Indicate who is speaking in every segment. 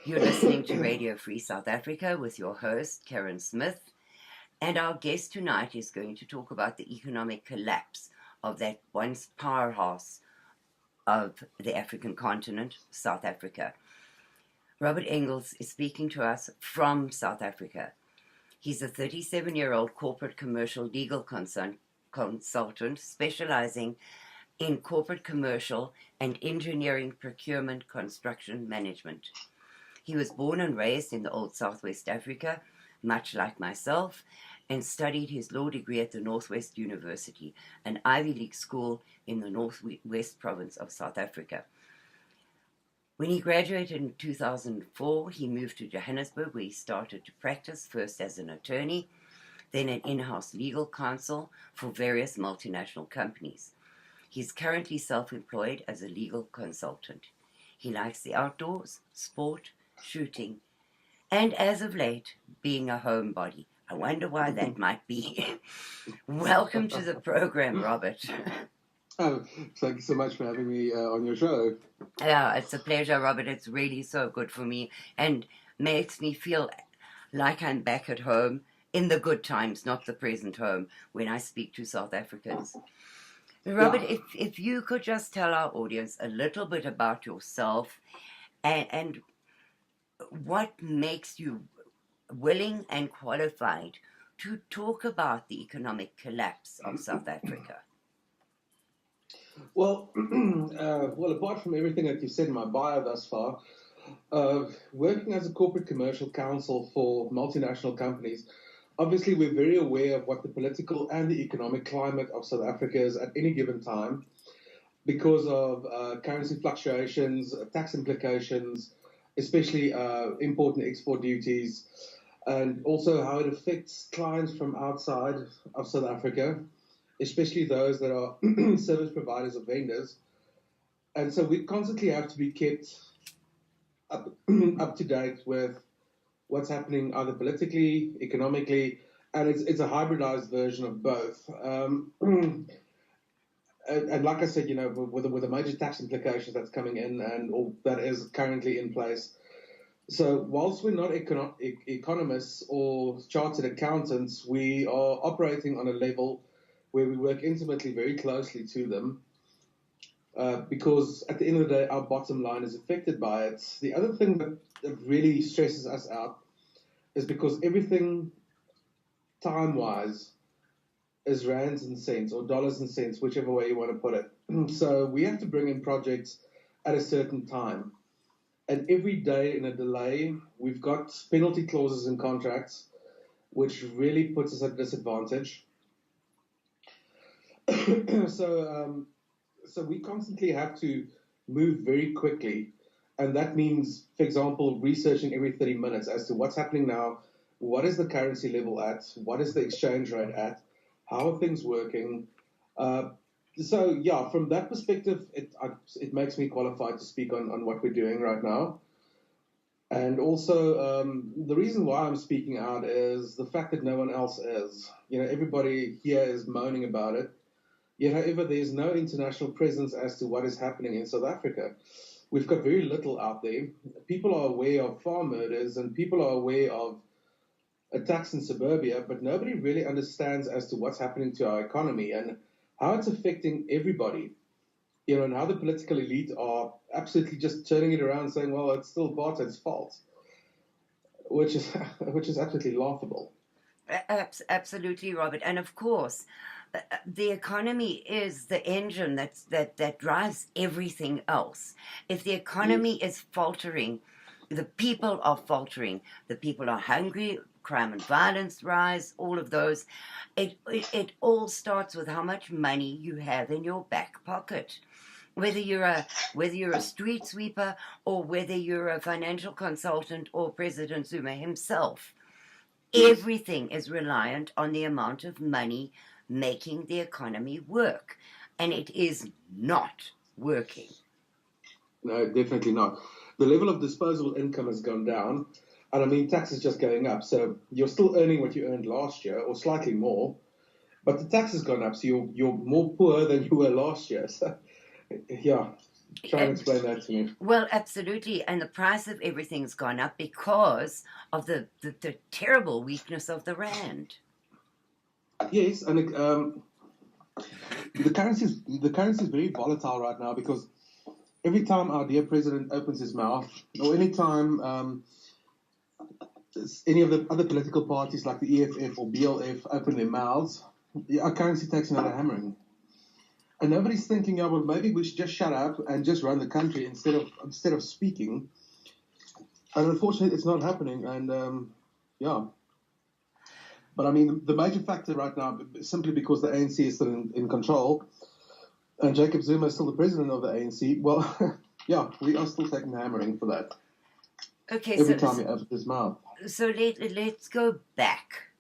Speaker 1: You're listening to Radio Free South Africa with your host, Karen Smith. And our guest tonight is going to talk about the economic collapse of that once powerhouse of the African continent, South Africa. Robert Engels is speaking to us from South Africa. He's a 37-year-old corporate commercial legal consultant specializing in corporate commercial and engineering procurement construction management. He was born and raised in the old Southwest Africa, much like myself, and studied his law degree at the Northwest University, an Ivy League school in the Northwest province of South Africa. When he graduated in 2004, he moved to Johannesburg, where he started to practice, first as an attorney, then an in-house legal counsel for various multinational companies. He's currently self-employed as a legal consultant. He likes the outdoors, sport, shooting, and as of late, being a homebody. I wonder why that might be. Welcome to the program, Robert.
Speaker 2: Oh, thank you so much for having me on your show.
Speaker 1: Yeah, it's a pleasure, Robert. It's really so good for me and makes me feel like I'm back at home in the good times, not the present home, when I speak to South Africans. Robert, if you could just tell our audience a little bit about yourself and what makes you willing and qualified to talk about the economic collapse of South Africa.
Speaker 2: Well, apart from everything that you've said in my bio thus far, working as a corporate commercial counsel for multinational companies, obviously we're very aware of what the political and the economic climate of South Africa is at any given time because of currency fluctuations, tax implications, especially import and export duties, and also how it affects clients from outside of South Africa, especially those that are service providers or vendors. And so we constantly have to be kept up to date with what's happening either politically, economically, and it's a hybridized version of both. And like I said, with the major tax implications that's coming in and all that is currently in place. So whilst we're not economists or chartered accountants, we are operating on a level where we work intimately, very closely to them, because at the end of the day, our bottom line is affected by it. The other thing that really stresses us out is because everything time-wise is rands and cents or dollars and cents, whichever way you want to put it. So we have to bring in projects at a certain time. And every day in a delay, we've got penalty clauses in contracts, which really puts us at a disadvantage. So we constantly have to move very quickly. And that means, for example, researching every 30 minutes as to what's happening now, what is the currency level at, what is the exchange rate at, how are things working? From that perspective, it makes me qualified to speak on what we're doing right now. And also, the reason why I'm speaking out is the fact that no one else is. Everybody here is moaning about it. Yet, however, there's no international presence as to what is happening in South Africa. We've got very little out there. People are aware of farm murders and people are aware of attacks in suburbia, but nobody really understands as to what's happening to our economy and how it's affecting everybody. And how the political elite are absolutely just turning it around saying, well, it's still apartheid's fault, which is absolutely laughable.
Speaker 1: Absolutely, Robert. And of course, the economy is the engine that drives everything else. If the economy is faltering, the people are faltering. The people are hungry. Crime and violence rise. All of those. It all starts with how much money you have in your back pocket. Whether you're a street sweeper or whether you're a financial consultant or President Zuma himself, everything is reliant on the amount of money making the economy work, and it is not working.
Speaker 2: No, definitely not. The level of disposable income has gone down, and I mean tax is just going up. So you're still earning what you earned last year, or slightly more, but the tax has gone up, so you're more poor than you were last year. So, yeah, Try and explain that to me.
Speaker 1: Well, absolutely. And the price of everything's gone up because of the terrible weakness of the rand.
Speaker 2: Yes, and the currency is very volatile right now because every time our dear president opens his mouth, or any time any of the other political parties like the EFF or BLF open their mouths, our currency takes another hammering. And nobody's thinking, oh, well, maybe we should just shut up and just run the country instead of speaking. And unfortunately, it's not happening. And yeah. But I mean, the major factor right now, simply because the ANC is still in control, and Jacob Zuma is still the president of the ANC, well, yeah, we are still taking the hammering for that.
Speaker 1: Okay,
Speaker 2: Every time he opens his mouth.
Speaker 1: So let's go back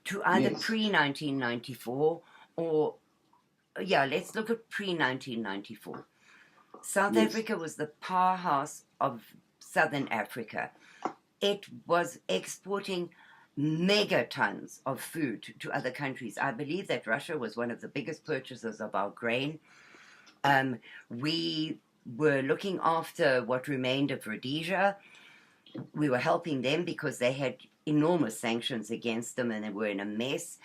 Speaker 1: to either pre-1994 or, let's look at pre-1994. South Africa was the powerhouse of Southern Africa. It was exporting megatons of food to other countries. I believe that Russia was one of the biggest purchasers of our grain. We were looking after what remained of Rhodesia. We were helping them because they had enormous sanctions against them and they were in a mess.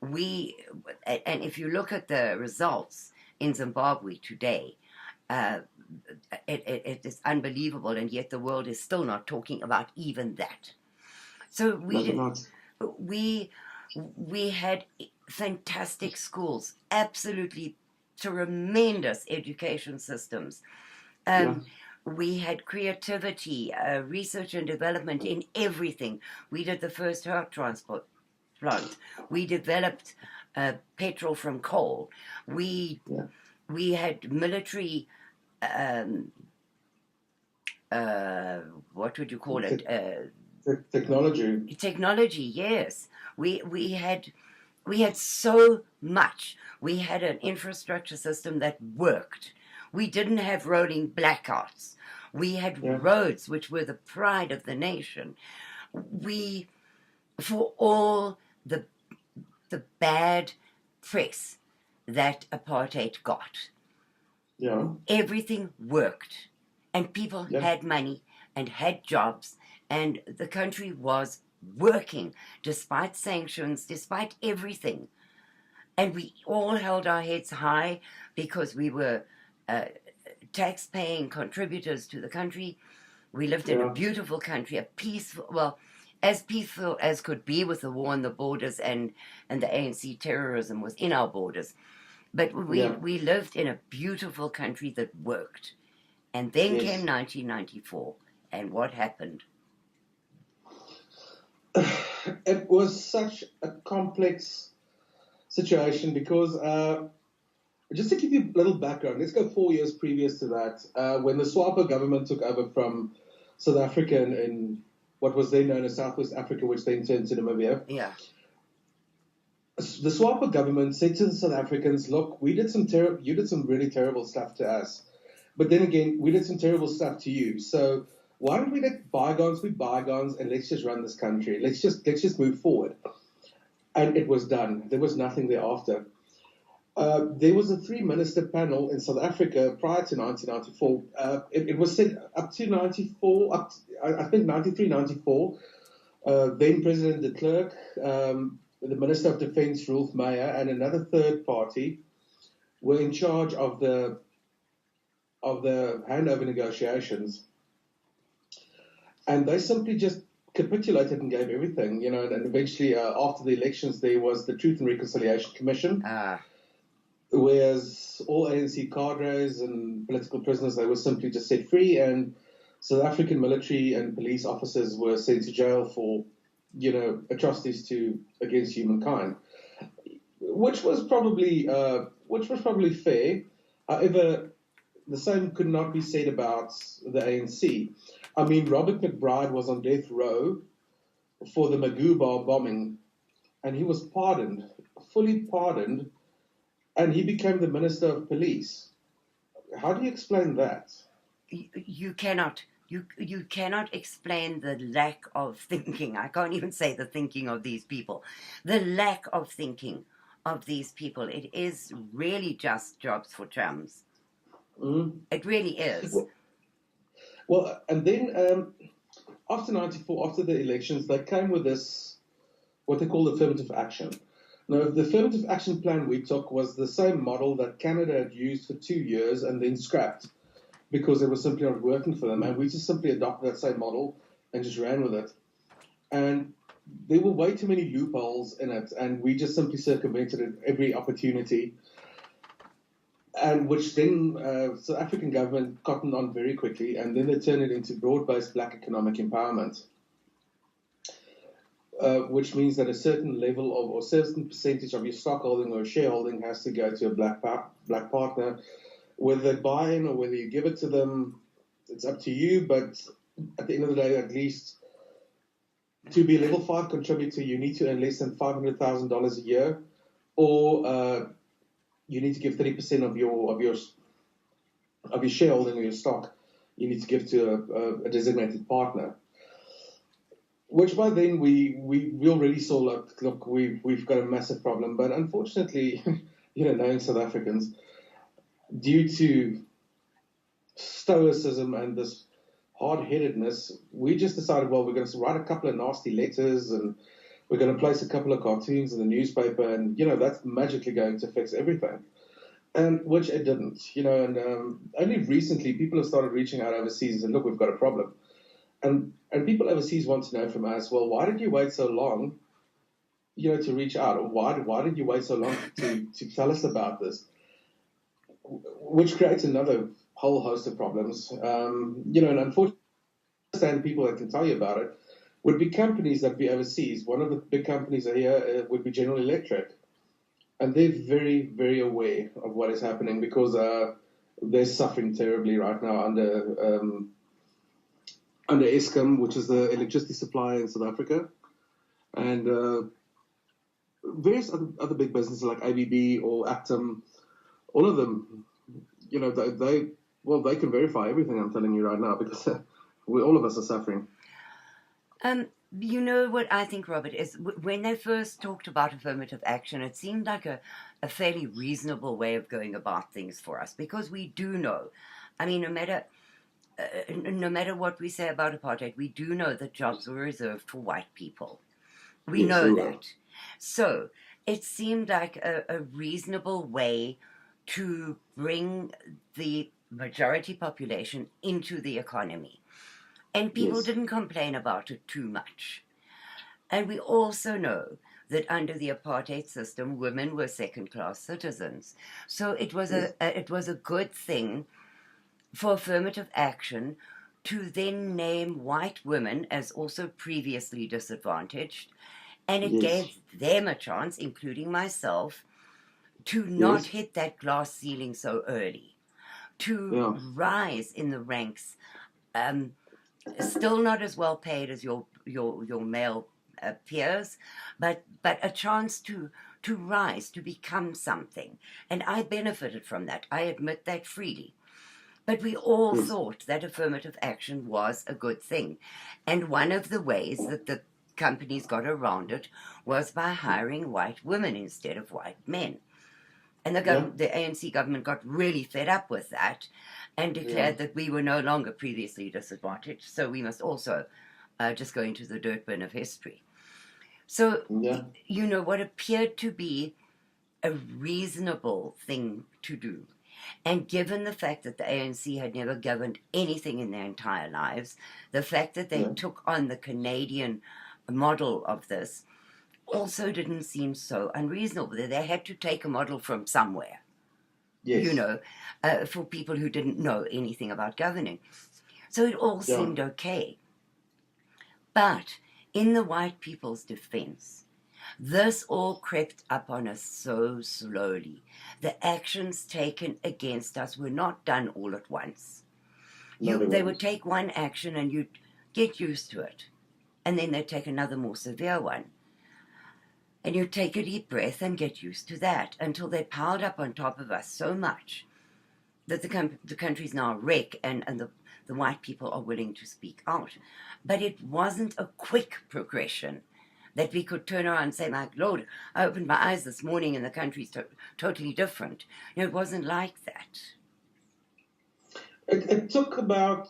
Speaker 1: And if you look at the results in Zimbabwe today, it is unbelievable, and yet the world is still not talking about even that. So we had fantastic schools, absolutely tremendous education systems. We had creativity, research and development in everything. We did the first heart transport plant. We developed petrol from coal. We had military, what would you call it?
Speaker 2: Technology.
Speaker 1: Technology, yes. We had so much. We had an infrastructure system that worked. We didn't have rolling blackouts. We had roads which were the pride of the nation. For all the bad press that apartheid got, everything worked, and people had money and had jobs, and the country was working despite sanctions, despite everything. And we all held our heads high because we were tax-paying contributors to the country. We lived in a beautiful country, as peaceful as could be, with the war on the borders and the ANC terrorism within our borders. But we lived in a beautiful country that worked. And then came 1994, and what happened?
Speaker 2: It was such a complex situation because, just to give you a little background, let's go 4 years previous to that, when the SWAPO government took over from South Africa in what was then known as Southwest Africa, which then turned to Namibia.
Speaker 1: Yeah.
Speaker 2: The SWAPO government said to the South Africans, look, you did some really terrible stuff to us. But then again, we did some terrible stuff to you. So why don't we let bygones be bygones and let's just run this country? Let's just move forward. And it was done. There was nothing thereafter. There was a 3-minister panel in South Africa prior to 1994. It was said up to 94, I think 93, 94. Then President de Klerk, the Minister of Defense, Rolf Meyer, and another third party were in charge of the handover negotiations. And they simply just capitulated and gave everything, and eventually after the elections there was the Truth and Reconciliation Commission. Whereas all ANC cadres and political prisoners, they were simply just set free, and South African military and police officers were sent to jail for, atrocities against humankind, which was probably fair. However, the same could not be said about the ANC. I mean, Robert McBride was on death row for the Magoo bombing, and he was pardoned, fully pardoned. And he became the Minister of Police. How do you explain that?
Speaker 1: You cannot. You cannot explain the lack of thinking. I can't even say the thinking of these people. The lack of thinking of these people. It is really just jobs for chums. It really is.
Speaker 2: Well, and then after '94, after the elections, they came with this what they call affirmative action. Now, the affirmative action plan we took was the same model that Canada had used for 2 years and then scrapped because it was simply not working for them. And we just simply adopted that same model and just ran with it. And there were way too many loopholes in it, and we just simply circumvented it every opportunity. And which then South African government cottoned on very quickly, and then they turned it into broad-based black economic empowerment. Which means that a certain level of or certain percentage of your stockholding or shareholding has to go to a black partner. Whether they buy in or whether you give it to them, it's up to you. But at the end of the day, at least to be a level 5 contributor, you need to earn less than $500,000 a year, or you need to give 30% of your shareholding or your stock. You need to give to a designated partner. Which by then we already saw, look, we've got a massive problem. But unfortunately, knowing South Africans, due to stoicism and this hard-headedness, we just decided, well, we're going to write a couple of nasty letters and we're going to place a couple of cartoons in the newspaper, and that's magically going to fix everything. And which it didn't, And only recently people have started reaching out overseas and said, look, we've got a problem. And people overseas want to know from us, well, why did you wait so long, to reach out? Or why did you wait so long to tell us about this? Which creates another whole host of problems. And unfortunately, people that can tell you about it would be companies that be overseas. One of the big companies here would be General Electric. And they're very, very aware of what is happening because they're suffering terribly right now under Eskom, which is the electricity supply in South Africa, and various other big businesses like ABB or Actum. All of them, they can verify everything I'm telling you right now because all of us are suffering.
Speaker 1: You know what I think, Robert, is when they first talked about affirmative action, it seemed like a fairly reasonable way of going about things for us because we do know, I mean, no matter what we say about apartheid, we do know that jobs were reserved for white people. We know that. So it seemed like a reasonable way to bring the majority population into the economy. And people didn't complain about it too much. And we also know that under the apartheid system, women were second-class citizens. So it was a good thing for affirmative action to then name white women as also previously disadvantaged, and it gave them a chance, including myself, to not hit that glass ceiling so early, to rise in the ranks, still not as well paid as your male peers, but a chance to rise, to become something. And I benefited from that. I admit that freely. But we all thought that affirmative action was a good thing. And one of the ways that the companies got around it was by hiring white women instead of white men. And the ANC government got really fed up with that and declared that we were no longer previously disadvantaged, so we must also just go into the dirt bin of history. So, what appeared to be a reasonable thing to do, and given the fact that the ANC had never governed anything in their entire lives, the fact that they took on the Canadian model of this also didn't seem so unreasonable. They had to take a model from somewhere, for people who didn't know anything about governing. So it all seemed okay. But in the white people's defense, this all crept up on us so slowly. The actions taken against us were not done all at once. They would take one action and you'd get used to it. And then they'd take another more severe one. And you'd take a deep breath and get used to that until they piled up on top of us so much that the country's now a wreck and the white people are willing to speak out. But it wasn't a quick progression that we could turn around and say, my Lord, I opened my eyes this morning and the country's totally different. It wasn't like that.
Speaker 2: It took about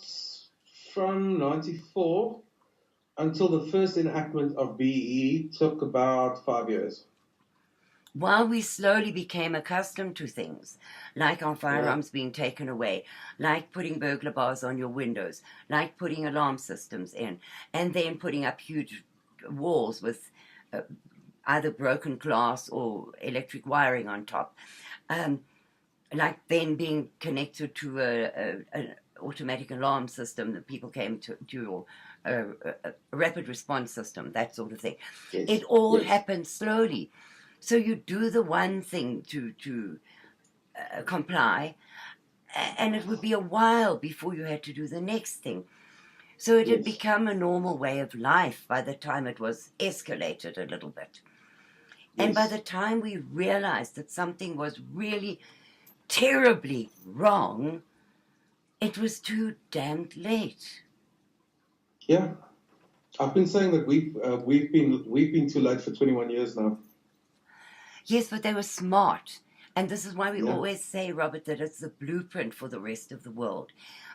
Speaker 2: from 94 until the first enactment of BEE took about 5 years.
Speaker 1: While we slowly became accustomed to things, like our
Speaker 2: Yeah.
Speaker 1: firearms being taken away, like putting burglar bars on your windows, like putting alarm systems in, and then putting up huge walls with uh, either broken glass or electric wiring on top, um, like then being connected to an automatic alarm system that people came to or a rapid response system, that sort of thing. It
Speaker 2: Yes.
Speaker 1: all
Speaker 2: Yes.
Speaker 1: happened slowly. So you do the one thing to comply, and it would be a while before you had to do the next thing. So it had
Speaker 2: Yes.
Speaker 1: become a normal way of life by the time it was escalated a little bit. And by the
Speaker 2: Yes.
Speaker 1: time we realized that something was really terribly wrong, it was too damned late.
Speaker 2: Yeah. I've been saying that we've been too late for 21 years now.
Speaker 1: Yes, but they were smart. And this is why we
Speaker 2: Yeah.
Speaker 1: always say, Robert, that it's the blueprint for the rest of the world.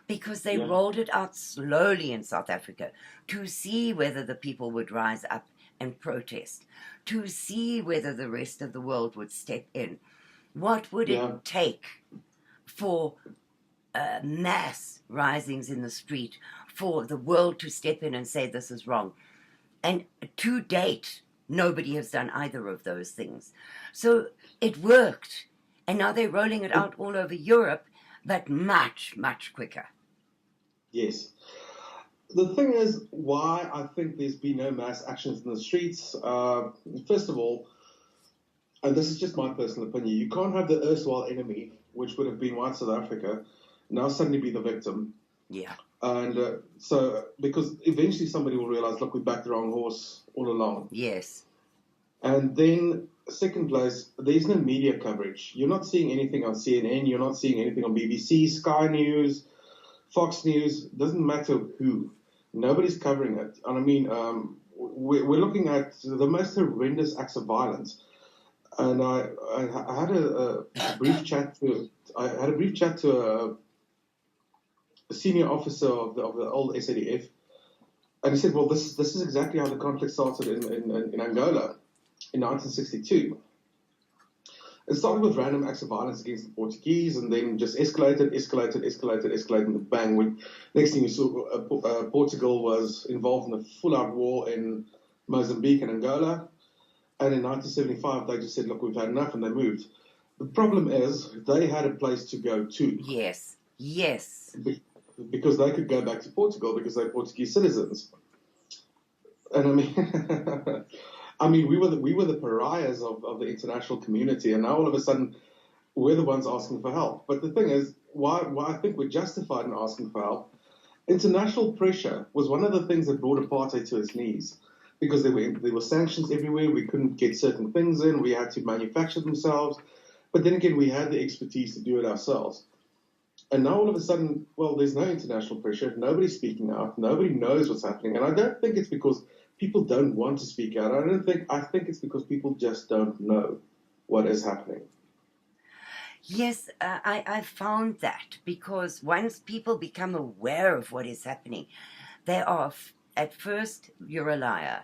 Speaker 1: Because they
Speaker 2: Yeah.
Speaker 1: rolled it out slowly in South Africa to see whether the people would rise up and protest, to see whether the rest of the world would step in. What would it
Speaker 2: Yeah.
Speaker 1: take for mass risings in the street, for the world to step in and say this is wrong? And to date, nobody has done either of those things. So it worked. And now they're rolling it
Speaker 2: It,
Speaker 1: out all over Europe, but much, much quicker.
Speaker 2: yes. The thing is, why I think there's been no mass actions in the streets. First of all, and this is just my personal opinion, you can't have the erstwhile enemy, which would have been white South Africa, now suddenly be the victim.
Speaker 1: Yeah.
Speaker 2: And so, because eventually somebody will realize, look, we backed the wrong horse all along.
Speaker 1: Yes.
Speaker 2: And then, second place, there's no media coverage. You're not seeing anything on CNN, you're not seeing anything on BBC, Sky News, Fox News, doesn't matter who. Nobody's covering it. And I mean, we're looking at the most horrendous acts of violence. And I had a brief chat to a senior officer of the old SADF, and he said, "Well, this is exactly how the conflict started in Angola in 1962. It started with random acts of violence against the Portuguese, and then just escalated, and bang! Next thing you saw, Portugal was involved in a full-out war in Mozambique and Angola. And in 1975, they just said, look, we've had enough, and they moved. The problem is they had a place to go to
Speaker 1: Yes. Yes.
Speaker 2: because they could go back to Portugal because they're Portuguese citizens. And I mean, I mean, we were the pariahs of the international community, and now all of a sudden we're the ones asking for help. But the thing is, why I think we're justified in asking for help. International pressure was one of the things that brought apartheid to its knees because there were sanctions everywhere. We couldn't get certain things in. We had to manufacture themselves. But then again, we had the expertise to do it ourselves. And now all of a sudden, well, there's no international pressure. Nobody's speaking out. Nobody knows what's happening. And I don't think it's because people don't want to speak out. I think it's because people just don't know what is happening.
Speaker 1: Yes, I found that because once people become aware of what is happening, they are, at first, you're a liar.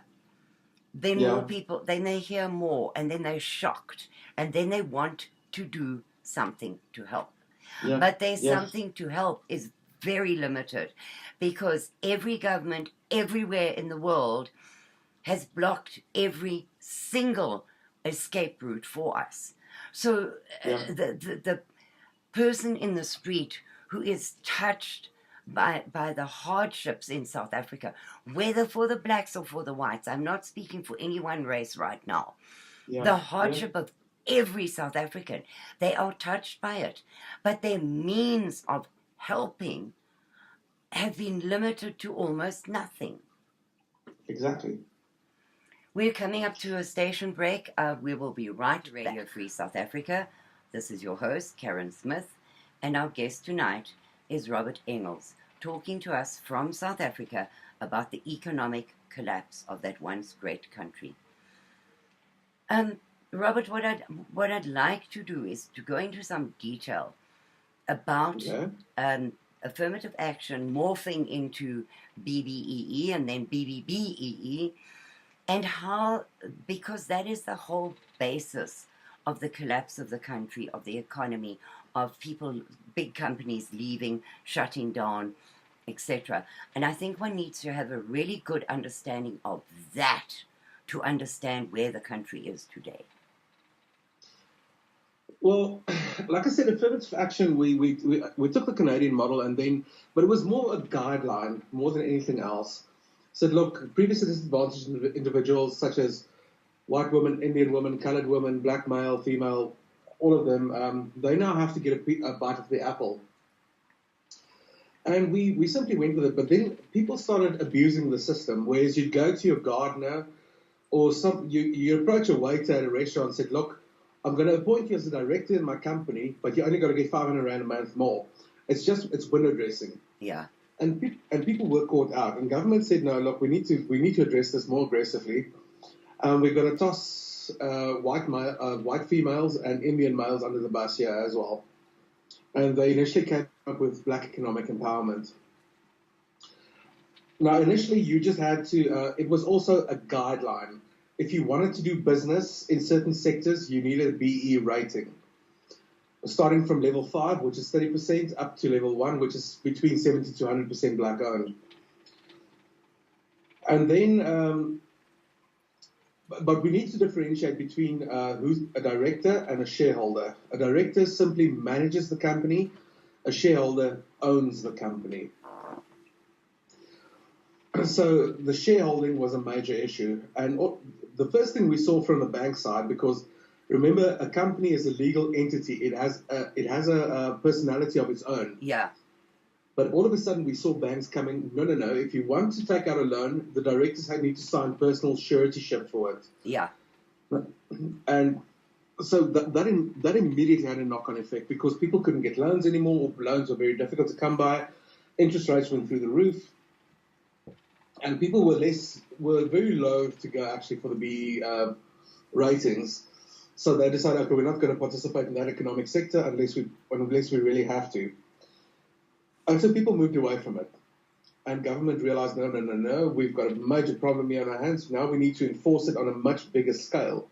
Speaker 1: Then more
Speaker 2: Yeah,
Speaker 1: people, then they hear more, and then they're shocked, and then they want to do something to help.
Speaker 2: yeah,
Speaker 1: But their
Speaker 2: yeah,
Speaker 1: something to help is very limited because every government everywhere in the world has blocked every single escape route for us. So
Speaker 2: yeah,
Speaker 1: the person in the street who is touched by the hardships in South Africa, whether for the blacks or for the whites, I'm not speaking for any one race right now,
Speaker 2: yeah,
Speaker 1: the
Speaker 2: yeah.
Speaker 1: hardship of every South African, they are touched by it. But their means of helping have been limited to almost nothing.
Speaker 2: Exactly.
Speaker 1: We're coming up to a station break. We will be right back. Radio Free South Africa. This is your host, Karen Smith, and our guest tonight is Robert Engels, talking to us from South Africa about the economic collapse of that once great country. Robert, what I'd like to do is to go into some detail about
Speaker 2: Okay.
Speaker 1: affirmative action morphing into BBEE and then BBBEE, and how, because that is the whole basis of the collapse of the country, of the economy, of people, big companies leaving, shutting down, etc. And I think one needs to have a really good understanding of that to understand where the country is today.
Speaker 2: Well, like I said, affirmative action, we took the Canadian model but it was more a guideline more than anything else. Said, look, previously disadvantaged individuals such as white women, Indian women, colored women, black male, female, all of them, they now have to get a bite of the apple. And we simply went with it, but then people started abusing the system, whereas you'd go to your gardener or you approach a waiter at a restaurant and said, look, I'm going to appoint you as a director in my company, but you only got to get 500 Rand a month more. It's window dressing.
Speaker 1: Yeah.
Speaker 2: And people were caught out. And government said, no, look, we need to address this more aggressively. We're going to toss white females and Indian males under the bus here as well. And they initially came up with black economic empowerment. Now, initially, you just had to, it was also a guideline. If you wanted to do business in certain sectors, you needed a BE rating. Starting from level 5, which is 30%, up to level 1, which is between 70 to 100% black owned. And then, but we need to differentiate between who's a director and a shareholder. A director simply manages the company. A shareholder owns the company. So the shareholding was a major issue. And the first thing we saw from the bank side, because remember, a company is a legal entity. It has a personality of its own.
Speaker 1: Yeah.
Speaker 2: But all of a sudden, we saw banks coming, no. If you want to take out a loan, the directors need to sign personal suretyship for it.
Speaker 1: Yeah.
Speaker 2: And so that immediately had a knock-on effect because people couldn't get loans anymore, or loans were very difficult to come by. Interest rates went through the roof. And people were very loath to go actually for the BE ratings. So they decided, okay, we're not going to participate in that economic sector unless we really have to. And so people moved away from it. And government realized, no, we've got a major problem here on our hands. Now we need to enforce it on a much bigger scale.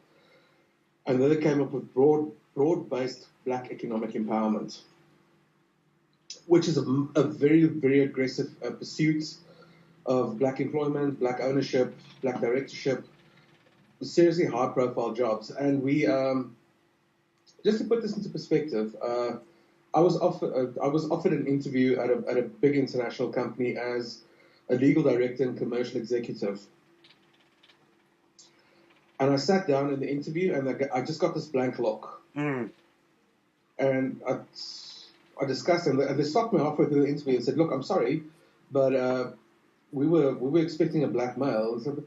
Speaker 2: And then they came up with broad-based black economic empowerment, which is a very, very aggressive pursuit of black employment, black ownership, black directorship, seriously high-profile jobs. And we, just to put this into perspective, I was offered an interview at a big international company as a legal director and commercial executive. And I sat down in the interview, and I just got this blank look.
Speaker 1: Mm.
Speaker 2: And I discussed, and they stopped me halfway through the interview and said, "Look, I'm sorry, but we were expecting a black male." So,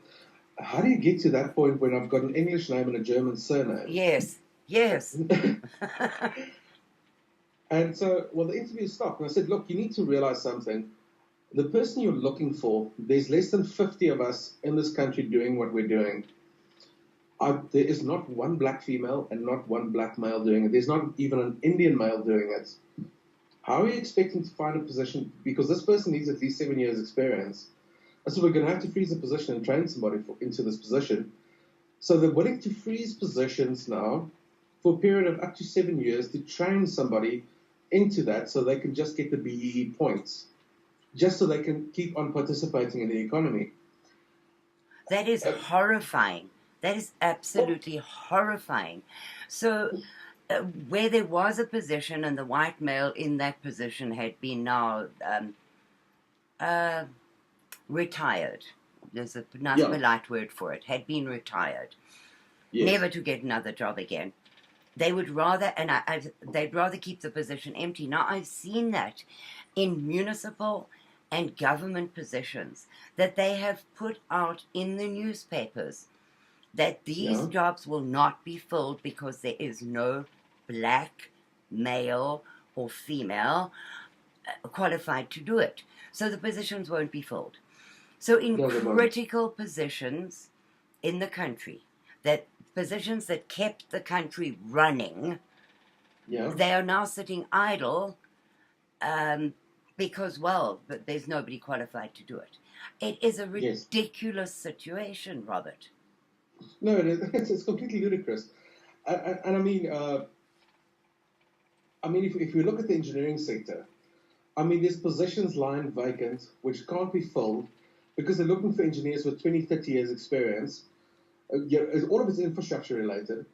Speaker 2: how do you get to that point when I've got an English name and a German surname?
Speaker 1: Yes.
Speaker 2: And so, the interview stopped, and I said, "Look, you need to realize something. The person you're looking for, there's less than 50 of us in this country doing what we're doing. There is not one black female and not one black male doing it. There's not even an Indian male doing it. How are you expecting to find a position? Because this person needs at least 7 years experience. So we're going to have to freeze a position and train somebody into this position." So they're willing to freeze positions now for a period of up to 7 years to train somebody into that so they can just get the BEE points, just so they can keep on participating in the economy.
Speaker 1: That is horrifying. That is absolutely horrifying. So where there was a position and the white male in that position had been now retired. There's a nice polite word for it. Had been retired. Yes. Never to get another job again. They would rather, they'd rather keep the position empty. Now, I've seen that in municipal and government positions that they have put out in the newspapers that these jobs will not be filled because there is no black male or female qualified to do it. So the positions won't be filled. So in critical positions in the country, that positions that kept the country running, they are now sitting idle because, well, but there's nobody qualified to do it. It is a
Speaker 2: Yes.
Speaker 1: ridiculous situation, Robert.
Speaker 2: No, it's completely ludicrous. And I mean, if we look at the engineering sector, I mean, there's positions lying vacant which can't be filled because they're looking for engineers with 20, 30 years experience. Yeah, all of it's infrastructure related.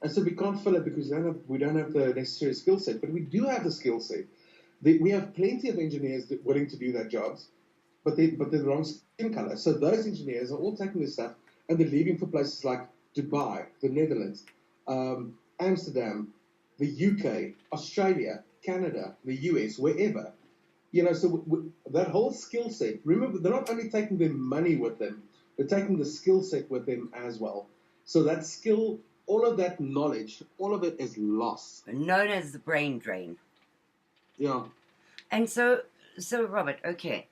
Speaker 2: And so we can't fill it because we don't have the necessary skill set. But we do have the skill set. We have plenty of engineers willing to do their jobs, but they're the wrong skin color. So those engineers are all taking this stuff and they're leaving for places like Dubai, the Netherlands, Amsterdam, the UK, Australia, Canada, the US, wherever. So that whole skill set. Remember, they're not only taking their money with them, they're taking the skill set with them as well. So that skill, all of that knowledge, all of it is lost.
Speaker 1: Known as the brain drain.
Speaker 2: Yeah.
Speaker 1: And so Robert, okay,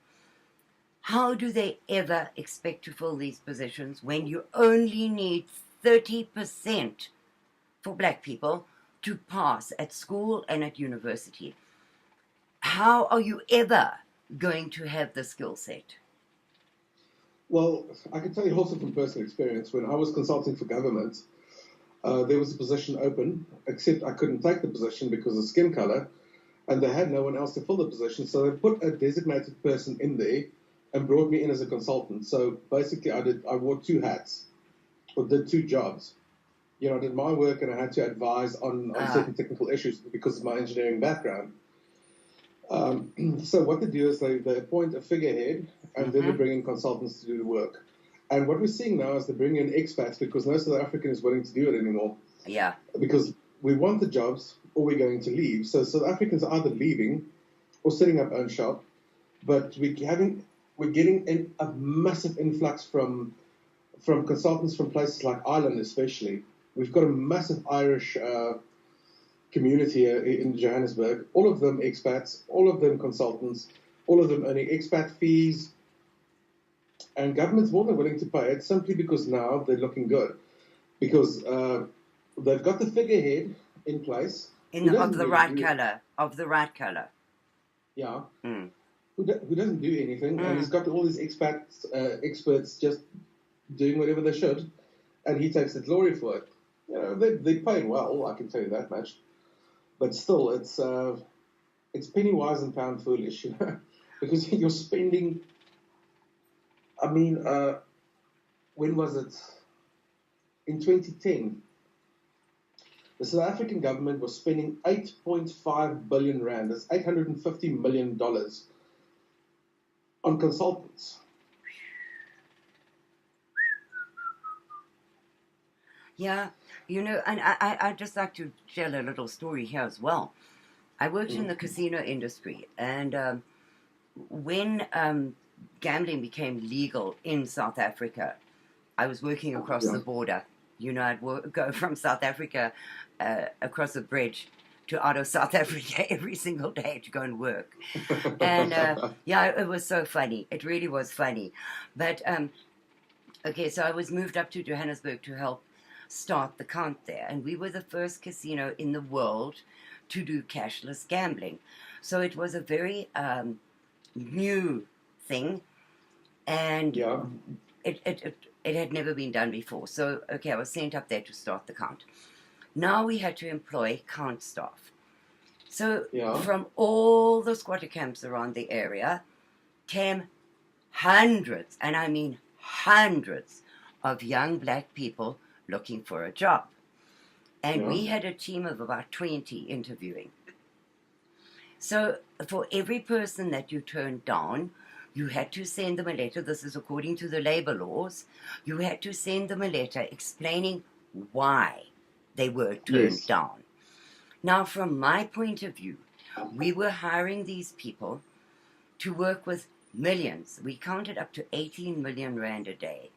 Speaker 1: how do they ever expect to fill these positions when you only need 30% for black people to pass at school and at university? How are you ever going to have the skill set?
Speaker 2: Well, I can tell you also from personal experience. When I was consulting for government, there was a position open, except I couldn't take the position because of skin color, and they had no one else to fill the position. So they put a designated person in there and brought me in as a consultant. So basically, I wore two hats, or did two jobs. I did my work and I had to advise on certain technical issues because of my engineering background. So what they do is they appoint a figurehead and then they bring in consultants to do the work. And what we're seeing now is they bring in expats because no South African is willing to do it anymore.
Speaker 1: Yeah.
Speaker 2: Because we want the jobs or we're going to leave. So South Africans are either leaving or setting up own shop. But we're getting a massive influx from consultants from places like Ireland, especially. We've got a massive Irish community in Johannesburg. All of them expats, all of them consultants, all of them earning expat fees. And government's more than willing to pay it simply because now they're looking good. Because they've got the figurehead in place.
Speaker 1: Of the right colour.
Speaker 2: Yeah.
Speaker 1: Mm.
Speaker 2: Who doesn't do anything. And he's got all these experts just doing whatever they should. And he takes the glory for it. They paid well, I can tell you that much. But still, it's penny wise and pound foolish, because you're spending. I mean, when was it? In 2010, the South African government was spending 8.5 billion rand. That's $850 million on consultants.
Speaker 1: Yeah, and I'd just like to tell a little story here as well. I worked in the casino industry, and when gambling became legal in South Africa, I was working across the border. I'd go from South Africa across the bridge to out of South Africa every single day to go and work. And it was so funny. It really was funny. But, okay, so I was moved up to Johannesburg to help start the count there. And we were the first casino in the world to do cashless gambling. So it was a very new thing. And it had never been done before. So, okay, I was sent up there to start the count. Now we had to employ count staff. So from all the squatter camps around the area came hundreds, and I mean hundreds, of young black people looking for a job. And we had a team of about 20 interviewing. So for every person that you turned down, you had to send them a letter. This is according to the labor laws. You had to send them a letter explaining why they were turned down. Now, from my point of view, we were hiring these people to work with millions. We counted up to 18 million rand a day.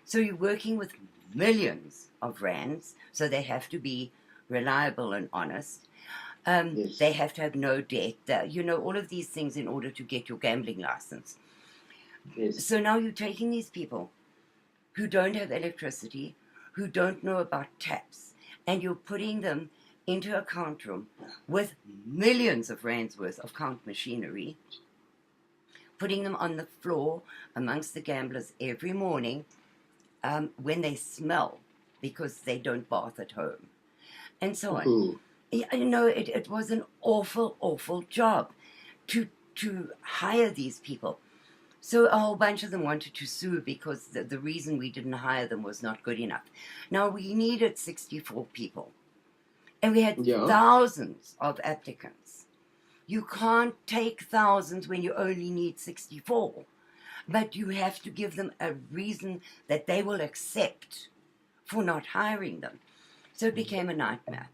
Speaker 1: So you're working with millions of rands, so they have to be reliable and honest. They have to have no debt, all of these things in order to get your gambling license. So now you're taking these people who don't have electricity, who don't know about taps, and you're putting them into a count room with millions of rands worth of count machinery, putting them on the floor amongst the gamblers every morning when they smell because they don't bath at home, and so on.
Speaker 2: Mhm.
Speaker 1: It was an awful, awful job to hire these people. So a whole bunch of them wanted to sue because the reason we didn't hire them was not good enough. Now, we needed 64 people, and we had
Speaker 2: Yeah.
Speaker 1: thousands of applicants. You can't take thousands when you only need 64, but you have to give them a reason that they will accept for not hiring them. So it became a nightmare.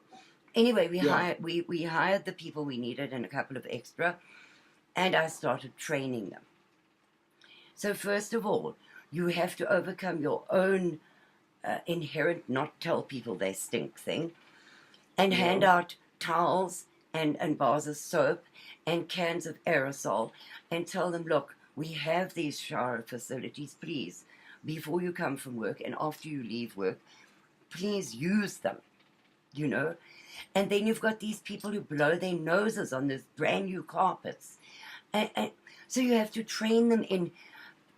Speaker 1: Anyway,
Speaker 2: Yeah.
Speaker 1: we hired the people we needed and a couple of extra, and I started training them. So first of all, you have to overcome your own inherent not tell people they stink thing, and hand
Speaker 2: Yeah.
Speaker 1: out towels and bars of soap and cans of aerosol and tell them, look, we have these shower facilities, please, before you come from work and after you leave work, please use them, you know. And then you've got these people who blow their noses on those brand new carpets. And so you have to train them in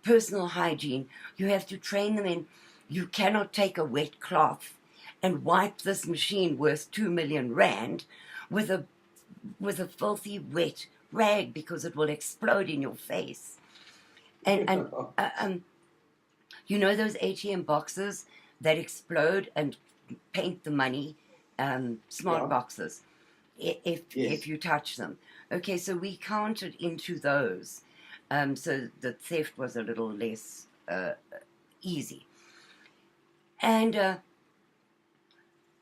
Speaker 1: personal hygiene. You have to train them in you cannot take a wet cloth and wipe this machine worth 2 million rand with a filthy wet rag because it will explode in your face. And you know those ATM boxes that explode and paint the money, smart
Speaker 2: Yeah.
Speaker 1: boxes, if
Speaker 2: Yes.
Speaker 1: you touch them. Okay, so we counted into those, so the theft was a little less easy. And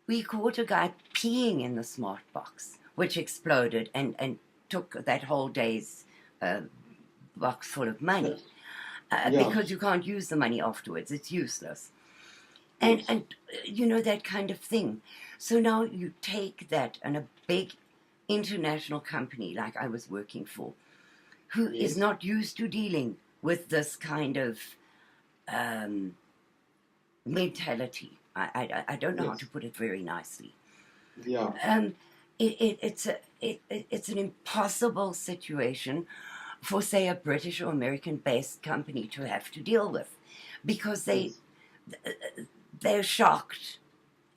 Speaker 1: we caught a guy peeing in the smart box, which exploded and took that whole day's uh, box full of money.
Speaker 2: Yeah.
Speaker 1: Because you can't use the money afterwards, it's useless. And,
Speaker 2: Yes.
Speaker 1: and that kind of thing. So now you take that and a big international company like I was working for, who is
Speaker 2: Yes.
Speaker 1: not used to dealing with this kind of um, mentality. I don't know how to
Speaker 2: Yes.
Speaker 1: put it very nicely.
Speaker 2: Yeah.
Speaker 1: Um, it's an impossible situation for, say, a British or American-based company to have to deal with, because
Speaker 2: Yes.
Speaker 1: they're shocked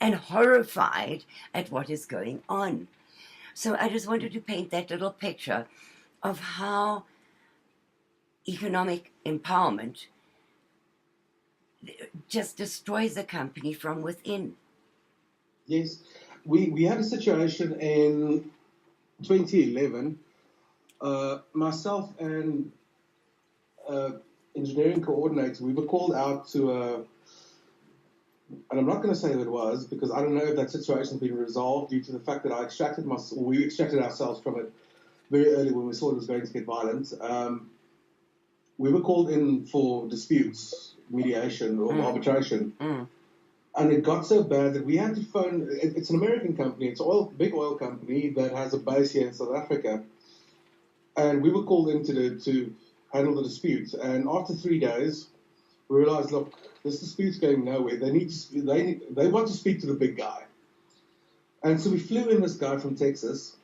Speaker 1: and horrified at what is going on. So I just wanted to paint that little picture of how economic empowerment just destroys a company from within.
Speaker 2: Yes. We had a situation in 2011. Myself and engineering coordinator, we were called out to and I'm not going to say who it was because I don't know if that situation has been resolved due to the fact that we extracted ourselves from it very early when we saw it was going to get violent. We were called in for disputes, mediation or arbitration,
Speaker 1: Mm.
Speaker 2: and it got so bad that we had to phone. It's an American company. It's a big oil company that has a base here in South Africa, and we were called in to handle the dispute. And after 3 days, we realized, look, this dispute's going nowhere. They want to speak to the big guy. And so we flew in this guy from Texas.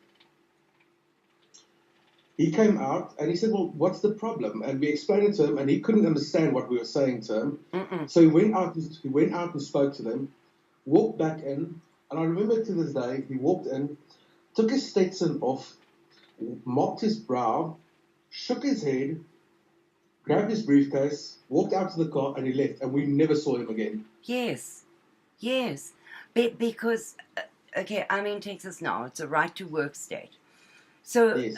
Speaker 2: He came out and he said, well, what's the problem? And we explained it to him, and he couldn't understand what we were saying to him.
Speaker 1: Mm-mm.
Speaker 2: So he went out and spoke to them, walked back in, and I remember to this day, he walked in, took his Stetson off, mopped his brow, shook his head, grabbed his briefcase, walked out to the car, and he left. And we never saw him again.
Speaker 1: Yes, yes. Because, okay, I'm in Texas now. It's a right to work state. So
Speaker 2: Yes.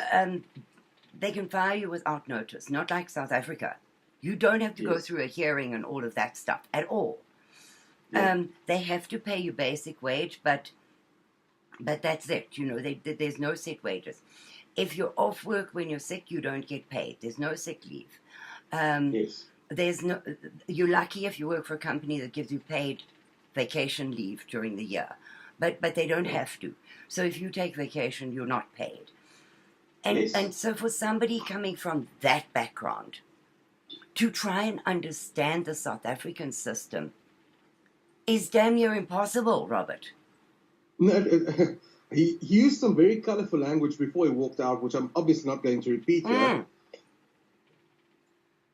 Speaker 1: they can fire you without notice, not like South Africa. You don't have to go
Speaker 2: Yes.
Speaker 1: through a hearing and all of that stuff at all.
Speaker 2: Yeah.
Speaker 1: They have to pay you basic wage, but that's it. There's no set wages. If you're off work when you're sick, you don't get paid. There's no sick leave.
Speaker 2: Yes.
Speaker 1: There's no. You're lucky if you work for a company that gives you paid vacation leave during the year, but they don't have to. So if you take vacation, you're not paid. And
Speaker 2: Yes.
Speaker 1: so for somebody coming from that background to try and understand the South African system is damn near impossible, Robert.
Speaker 2: No, he used some very colorful language before he walked out, which I'm obviously not going to repeat here.
Speaker 1: Mm.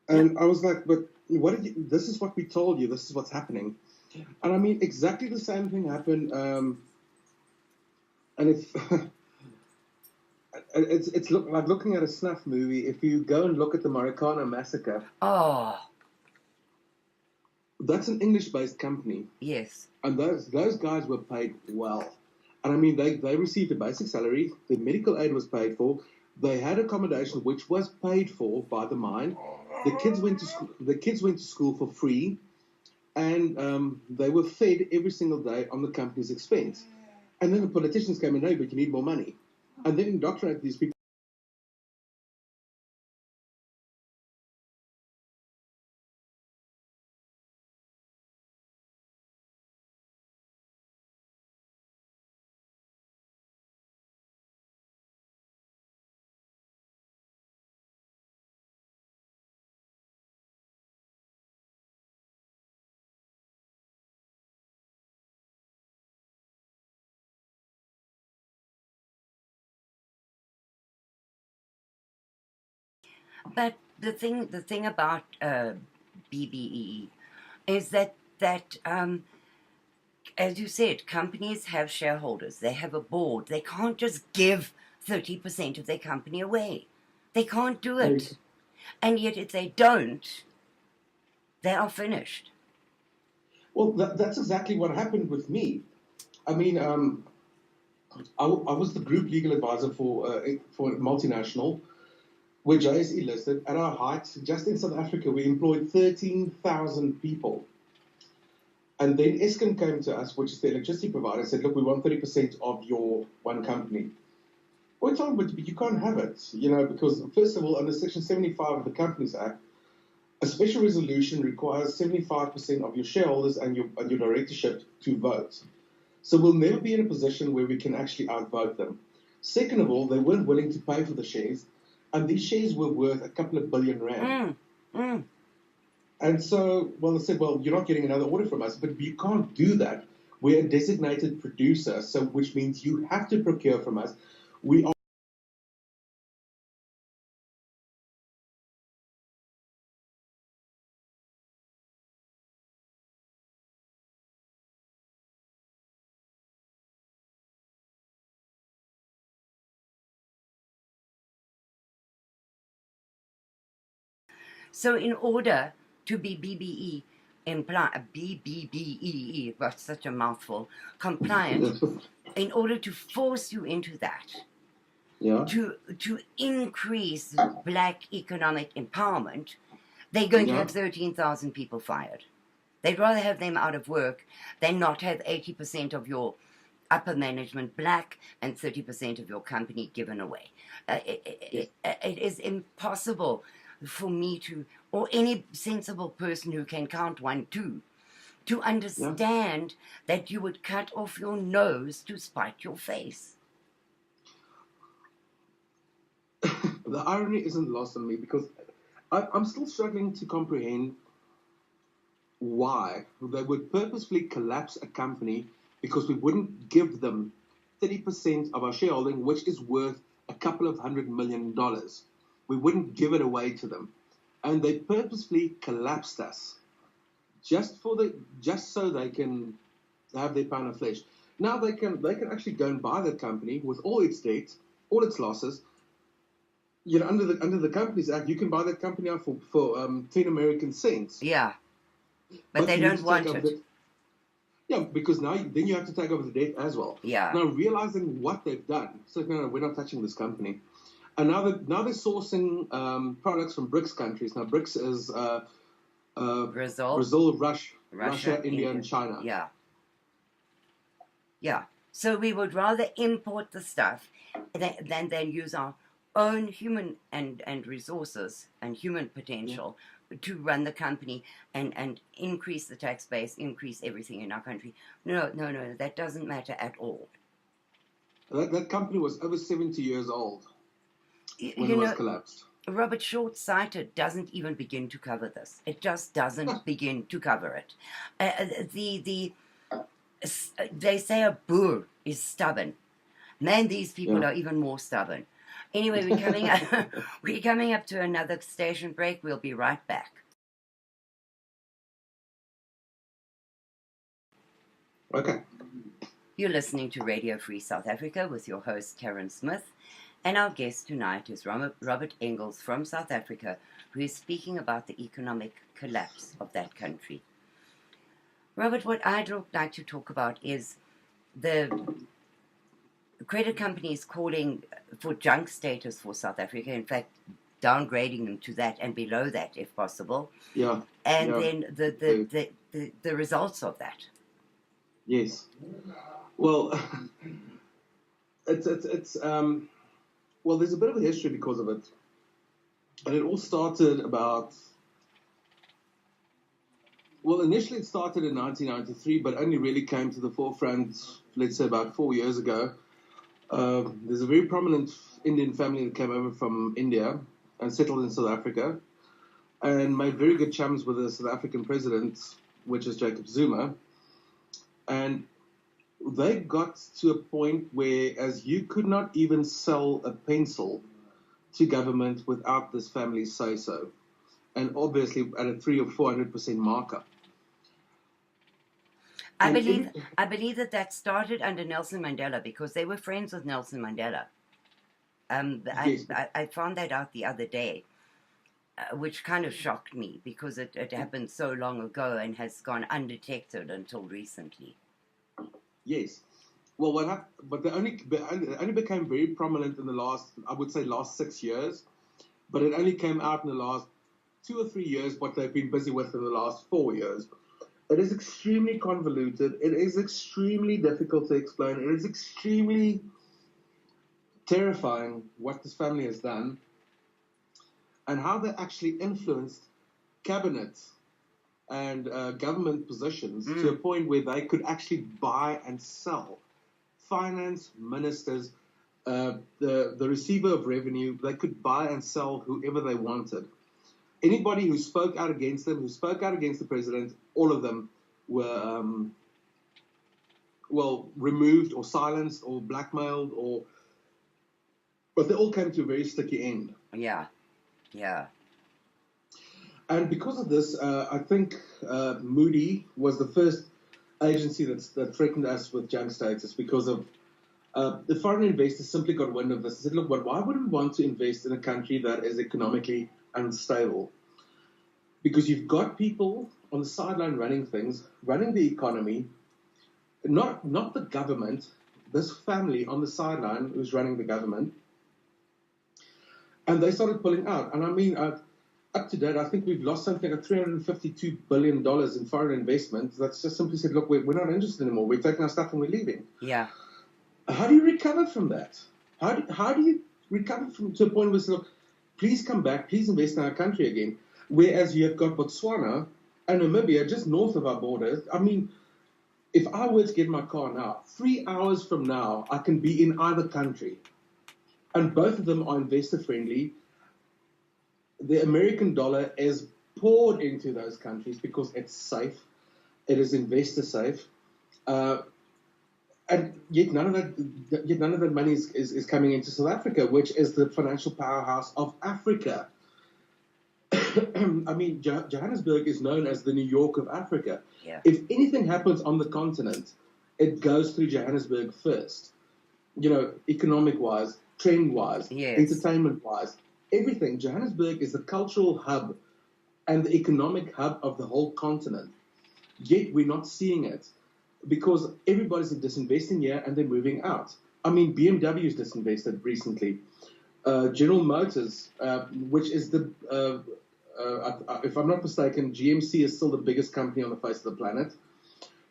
Speaker 2: And I was like, but what did you, this is what we told you, this is what's happening. And I mean, exactly the same thing happened. And if it's like looking at a snuff movie. If you go and look at the Marikana massacre,
Speaker 1: Oh,
Speaker 2: that's an English-based company,
Speaker 1: yes.
Speaker 2: and those guys were paid well. And I mean, they received a basic salary. The medical aid was paid for. They had accommodation, which was paid for by the mine. The kids went to school. The kids went to school for free, and they were fed every single day on the company's expense. And then the politicians came and, no, but you need more money, and then indoctrinated these people.
Speaker 1: But the thing about BBE is that as you said, companies have shareholders. They have a board. They can't just give 30% of their company away. They can't do it. And yet, if they don't, they are finished.
Speaker 2: Well, that's exactly what happened with me. I mean, I was the group legal advisor for a multinational. We're JSE listed. At our height, just in South Africa, we employed 13,000 people. And then Eskom came to us, which is the electricity provider, and said, look, we want 30% of your one company. We told them, but you can't have it, because first of all, under Section 75 of the Companies Act, a special resolution requires 75% of your shareholders and your directorship to vote. So we'll never be in a position where we can actually outvote them. Second of all, they weren't willing to pay for the shares, and these shares were worth a couple of billion rand. And so, well, they said, well, you're not getting another order from us, but you can't do that. We're a designated producer, so which means you have to procure from us. We are.
Speaker 1: So, in order to be BBBEE, that's such a mouthful, compliant, in order to force you into that,
Speaker 2: Yeah.
Speaker 1: to increase black economic empowerment, they're going to have 13,000 people fired. They'd rather have them out of work than not have 80% of your upper management black and 30% of your company given away. It is impossible for me to, or any sensible person who can count 1, 2, to understand that you would cut off your nose to spite your face.
Speaker 2: The irony isn't lost on me because I'm still struggling to comprehend why they would purposefully collapse a company because we wouldn't give them 30% of our shareholding, which is worth a couple of $100 million. We wouldn't give it away to them. And they purposefully collapsed us just so they can have their pound of flesh. Now they can actually go and buy that company with all its debts, all its losses. Under the Companies Act, you can buy that company out for 10 American cents.
Speaker 1: Yeah, but they don't want it.
Speaker 2: Yeah, because then you have to take over the debt as well.
Speaker 1: Yeah.
Speaker 2: Now realizing what they've done, so no, we're not touching this company. And now they're sourcing products from BRICS countries. Now BRICS is Brazil, Russia, India, and China.
Speaker 1: Yeah. Yeah. So we would rather import the stuff than use our own human and resources and human potential to run the company and increase the tax base, increase everything in our country. No, that doesn't matter at all.
Speaker 2: That company was over 70 years old when it was collapsed.
Speaker 1: Robert, Short-Sighted doesn't even begin to cover this. It just doesn't begin to cover it. They say a boer is stubborn. Man, these people
Speaker 2: Yeah.
Speaker 1: are even more stubborn. Anyway, we're coming up, we're coming up to another station break. We'll be right back.
Speaker 2: Okay.
Speaker 1: You're listening to Radio Free South Africa with your host, Karen Smith, and our guest tonight is Robert Engels from South Africa, who is speaking about the economic collapse of that country. Robert, what I'd like to talk about is the credit companies calling for junk status for South Africa, in fact, downgrading them to that and below that if possible,
Speaker 2: Yeah.
Speaker 1: and
Speaker 2: Yeah.
Speaker 1: then the results of that.
Speaker 2: Yes. Well, it's well, there's a bit of a history because of it, and it all started about. Well, initially it started in 1993, but only really came to the forefront, let's say, about 4 years ago. There's a very prominent Indian family that came over from India and settled in South Africa, and made very good chums with the South African president, which is Jacob Zuma, and they got to a point where, as you could not even sell a pencil to government without this family's say-so, and obviously at a 300 or 400% markup.
Speaker 1: I believe that started under Nelson Mandela because they were friends with Nelson Mandela.
Speaker 2: Yes.
Speaker 1: I found that out the other day, which kind of shocked me because it happened so long ago and has gone undetected until recently.
Speaker 2: Yes. Well, but it only became very prominent in the last, I would say, last 6 years. But it only came out in the last 2 or 3 years. What they've been busy with in the last 4 years. It is extremely convoluted. It is extremely difficult to explain. It is extremely terrifying what this family has done and how they actually influenced cabinet and government positions to a point where they could actually buy and sell finance ministers, the receiver of revenue. They could buy and sell whoever they wanted. Anybody who spoke out against them, who spoke out against the president, all of them were, removed or silenced or blackmailed, but they all came to a very sticky end.
Speaker 1: Yeah.
Speaker 2: And because of this, I think Moody was the first agency that threatened us with junk status because of the foreign investors simply got wind of this and said, look, why would we want to invest in a country that is economically unstable? Because you've got people on the sideline running things, running the economy, not the government, this family on the sideline who's running the government. And they started pulling out. And I mean, up to date, I think we've lost something like $352 billion in foreign investment. That's just simply said, look, we're not interested anymore. We're taking our stuff and we're leaving.
Speaker 1: Yeah.
Speaker 2: How do you recover from that? How do you recover to a point where, look, please come back, please invest in our country again? Whereas you have got Botswana and Namibia just north of our borders. I mean, if I were to get my car now, 3 hours from now, I can be in either country. And both of them are investor-friendly. The American dollar is poured into those countries because it's safe. It is investor-safe. And yet none of that money is coming into South Africa, which is the financial powerhouse of Africa. I mean, Johannesburg is known as the New York of Africa.
Speaker 1: Yeah.
Speaker 2: If anything happens on the continent, it goes through Johannesburg first. You know, economic-wise, trend-wise,
Speaker 1: Yes.
Speaker 2: entertainment-wise, everything. Johannesburg is the cultural hub and the economic hub of the whole continent. Yet we're not seeing it because everybody's disinvesting here and they're moving out. I mean, BMW's disinvested recently. General Motors, which is if I'm not mistaken, GMC is still the biggest company on the face of the planet.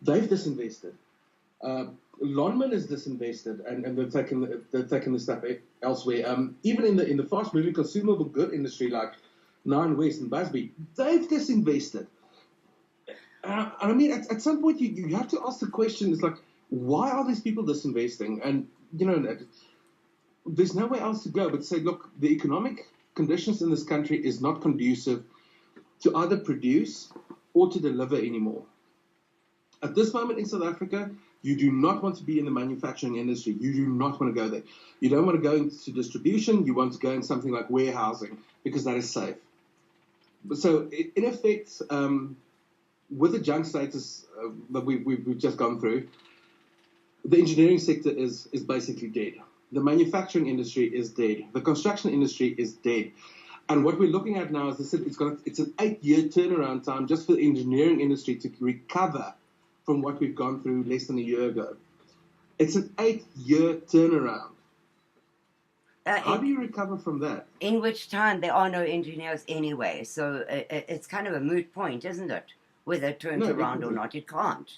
Speaker 2: They've disinvested. Lonman is disinvested, and they're taking the stuff elsewhere. Even in the fast-moving consumable good industry like Nine West and Busby, they've disinvested. I mean, at some point you have to ask the question: it's like, why are these people disinvesting? And you know, there's nowhere else to go but say, look, the economic conditions in this country is not conducive to either produce or to deliver anymore. At this moment in South Africa, you do not want to be in the manufacturing industry. You do not want to go there. You don't want to go into distribution. You want to go in something like warehousing because that is safe. So, in effect, with the junk status that we've just gone through, the engineering sector is basically dead. The manufacturing industry is dead. The construction industry is dead. And what we're looking at now, as I said, it's an 8-year turnaround time just for the engineering industry to recover from what we've gone through less than a year ago. It's an 8-year turnaround. How do you recover from that?
Speaker 1: In which time there are no engineers anyway, so it's kind of a moot point, isn't it? Whether it turns around or not, it can't.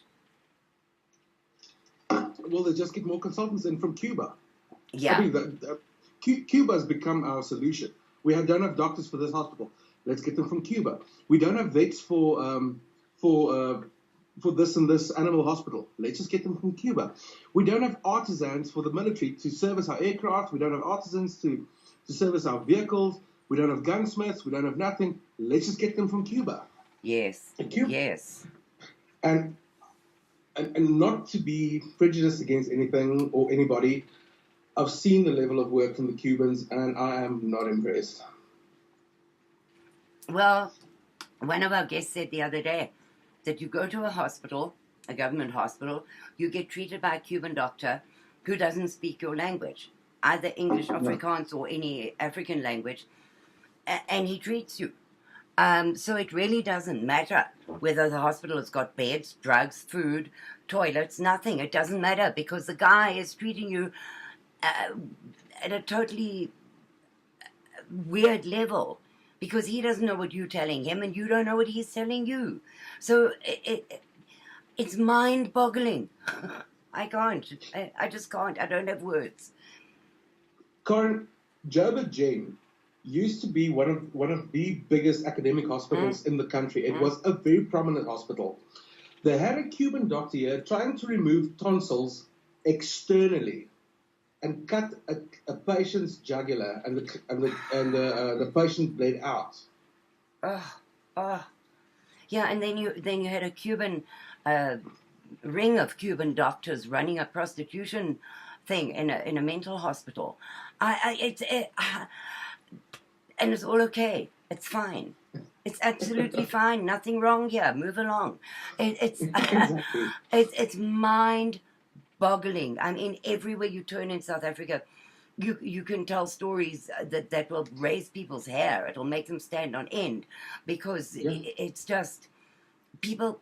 Speaker 2: Well, they just get more consultants in from Cuba.
Speaker 1: Yeah.
Speaker 2: I mean, Cuba has become our solution. We don't have doctors for this hospital. Let's get them from Cuba. We don't have vets for this and this animal hospital. Let's just get them from Cuba. We don't have artisans for the military to service our aircraft. We don't have artisans to service our vehicles. We don't have gunsmiths. We don't have nothing. Let's just get them from Cuba.
Speaker 1: Yes. Yes.
Speaker 2: And not to be prejudiced against anything or anybody, I've seen the level of work from the Cubans, and I am not impressed.
Speaker 1: Well, one of our guests said the other day that you go to a hospital, a government hospital, you get treated by a Cuban doctor who doesn't speak your language, either English, Afrikaans, or any African language, and he treats you. So it really doesn't matter whether the hospital has got beds, drugs, food, toilets, nothing. It doesn't matter because the guy is treating you at a totally weird level because he doesn't know what you're telling him and you don't know what he's telling you. So it's mind-boggling. I can't. I just can't. I don't have words.
Speaker 2: Karen, Joburg Gen used to be one of the biggest academic hospitals in the country. It was a very prominent hospital. They had a Cuban doctor here trying to remove tonsils externally and cut a patient's jugular, and the patient bled out.
Speaker 1: Yeah, and then you had a Cuban ring of Cuban doctors running a prostitution thing in a mental hospital. And it's all okay. It's fine. It's absolutely fine. Nothing wrong here. Move along.
Speaker 2: Exactly.
Speaker 1: It's mind-boggling. I mean, everywhere you turn in South Africa, you can tell stories that will raise people's hair. It'll make them stand on end because it's just people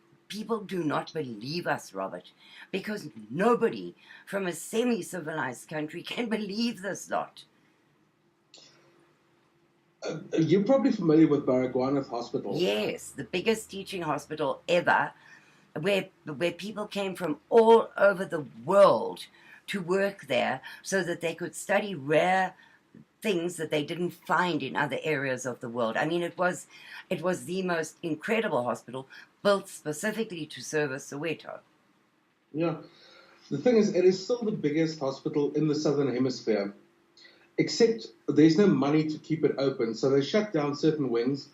Speaker 1: do not believe us, Robert, because nobody from a semi-civilized country can believe this lot.
Speaker 2: You're probably familiar with Baragwanath Hospital.
Speaker 1: Yes, the biggest teaching hospital ever, where people came from all over the world to work there so that they could study rare things that they didn't find in other areas of the world. I mean, it was the most incredible hospital built specifically to service Soweto.
Speaker 2: Yeah. The thing is, it is still the biggest hospital in the Southern Hemisphere, except there's no money to keep it open, so they shut down certain wings.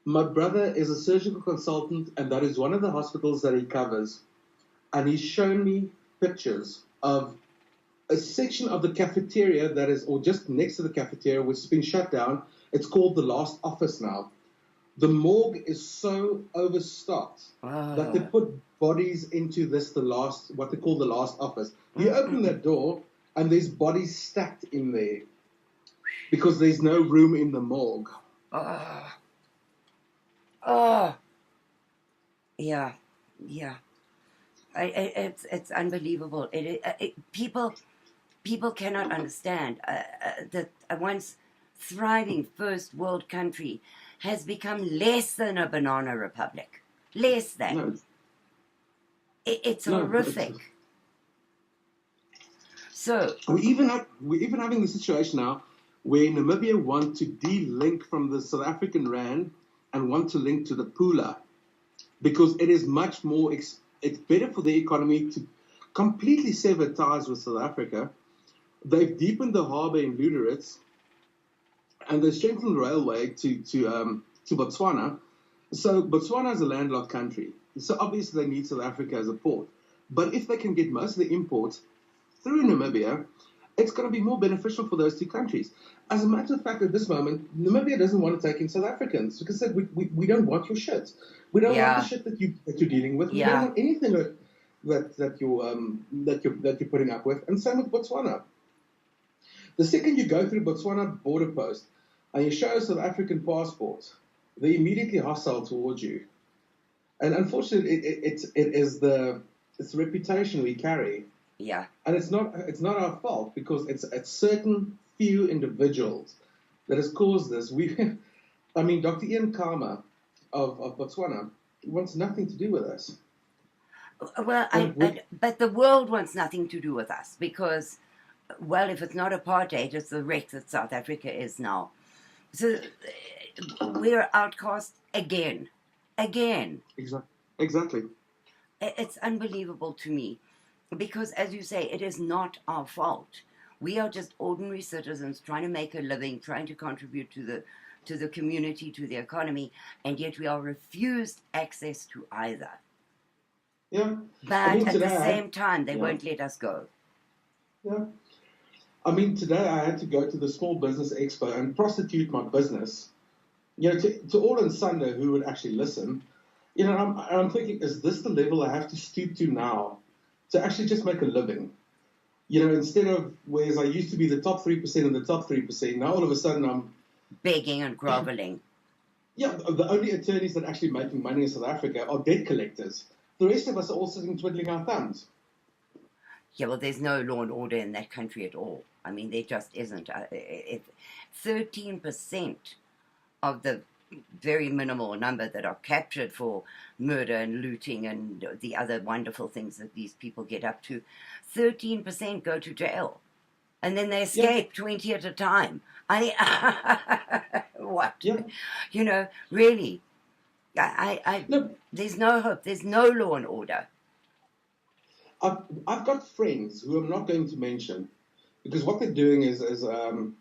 Speaker 2: My brother is a surgical consultant, and that is one of the hospitals that he covers. And he's shown me pictures of a section of the cafeteria that is, or just next to the cafeteria, which has been shut down. It's called the last office now. The morgue is so overstocked that they put bodies into what they call the last office. You open that door, and there's bodies stacked in there because there's no room in the morgue.
Speaker 1: Yeah. It's unbelievable. People cannot understand that a once thriving first world country has become less than a banana republic. Less than.
Speaker 2: No.
Speaker 1: It's horrific. So
Speaker 2: we're even having the situation now where Namibia want to de-link from the South African rand and want to link to the Pula because it is much more. It's better for the economy to completely sever ties with South Africa. They've deepened the harbour in Luderitz, and they've strengthened the railway to Botswana. So Botswana is a landlocked country. So obviously they need South Africa as a port. But if they can get most of the imports through Namibia, it's going to be more beneficial for those two countries. As a matter of fact, at this moment, Namibia doesn't want to take in South Africans because they said, we don't want your shit. We don't want the
Speaker 1: Yeah,
Speaker 2: shit that you're dealing with. We don't
Speaker 1: yeah.
Speaker 2: want anything that you're putting up with. And same with Botswana. The second you go through Botswana border post and you show a South African passport, they're immediately hostile towards you. And unfortunately, it's the reputation we carry,
Speaker 1: Yeah.
Speaker 2: and it's not our fault because it's certain few individuals that has caused this. I mean, Dr. Ian Kama of Botswana wants nothing to do with us.
Speaker 1: Well,
Speaker 2: And
Speaker 1: but the world wants nothing to do with us because, well, if it's not apartheid, it's the wreck that South Africa is now. So we're outcast again. Again.
Speaker 2: exactly.
Speaker 1: It's unbelievable to me because, as you say, it is not our fault. We are just ordinary citizens trying to make a living, trying to contribute to the community, to the economy, and yet we are refused access to either.
Speaker 2: Yeah. I
Speaker 1: But
Speaker 2: mean,
Speaker 1: at
Speaker 2: today
Speaker 1: the
Speaker 2: I had,
Speaker 1: same time, they
Speaker 2: yeah,
Speaker 1: won't let us go.
Speaker 2: yeah. I mean, today I had to go to the Small Business Expo and prostitute my business. To all on Sunday who would actually listen. I'm thinking, is this the level I have to stoop to now to actually just make a living? Instead of whereas I used to be the top 3% of the top 3%, now all of a sudden I'm,
Speaker 1: Begging and groveling.
Speaker 2: yeah, the only attorneys that are actually making money in South Africa are debt collectors. The rest of us are all sitting twiddling our thumbs.
Speaker 1: Yeah, well, there's no law and order in that country at all. I mean, there just isn't. 13% of the very minimal number that are captured for murder and looting and the other wonderful things that these people get up to, 13% go to jail. And then they
Speaker 2: Yeah,
Speaker 1: escape 20 at a time. What?
Speaker 2: yeah.
Speaker 1: Really.
Speaker 2: No,
Speaker 1: There's no hope. There's no law and order.
Speaker 2: I've got friends who I'm not going to mention because what they're doing isn't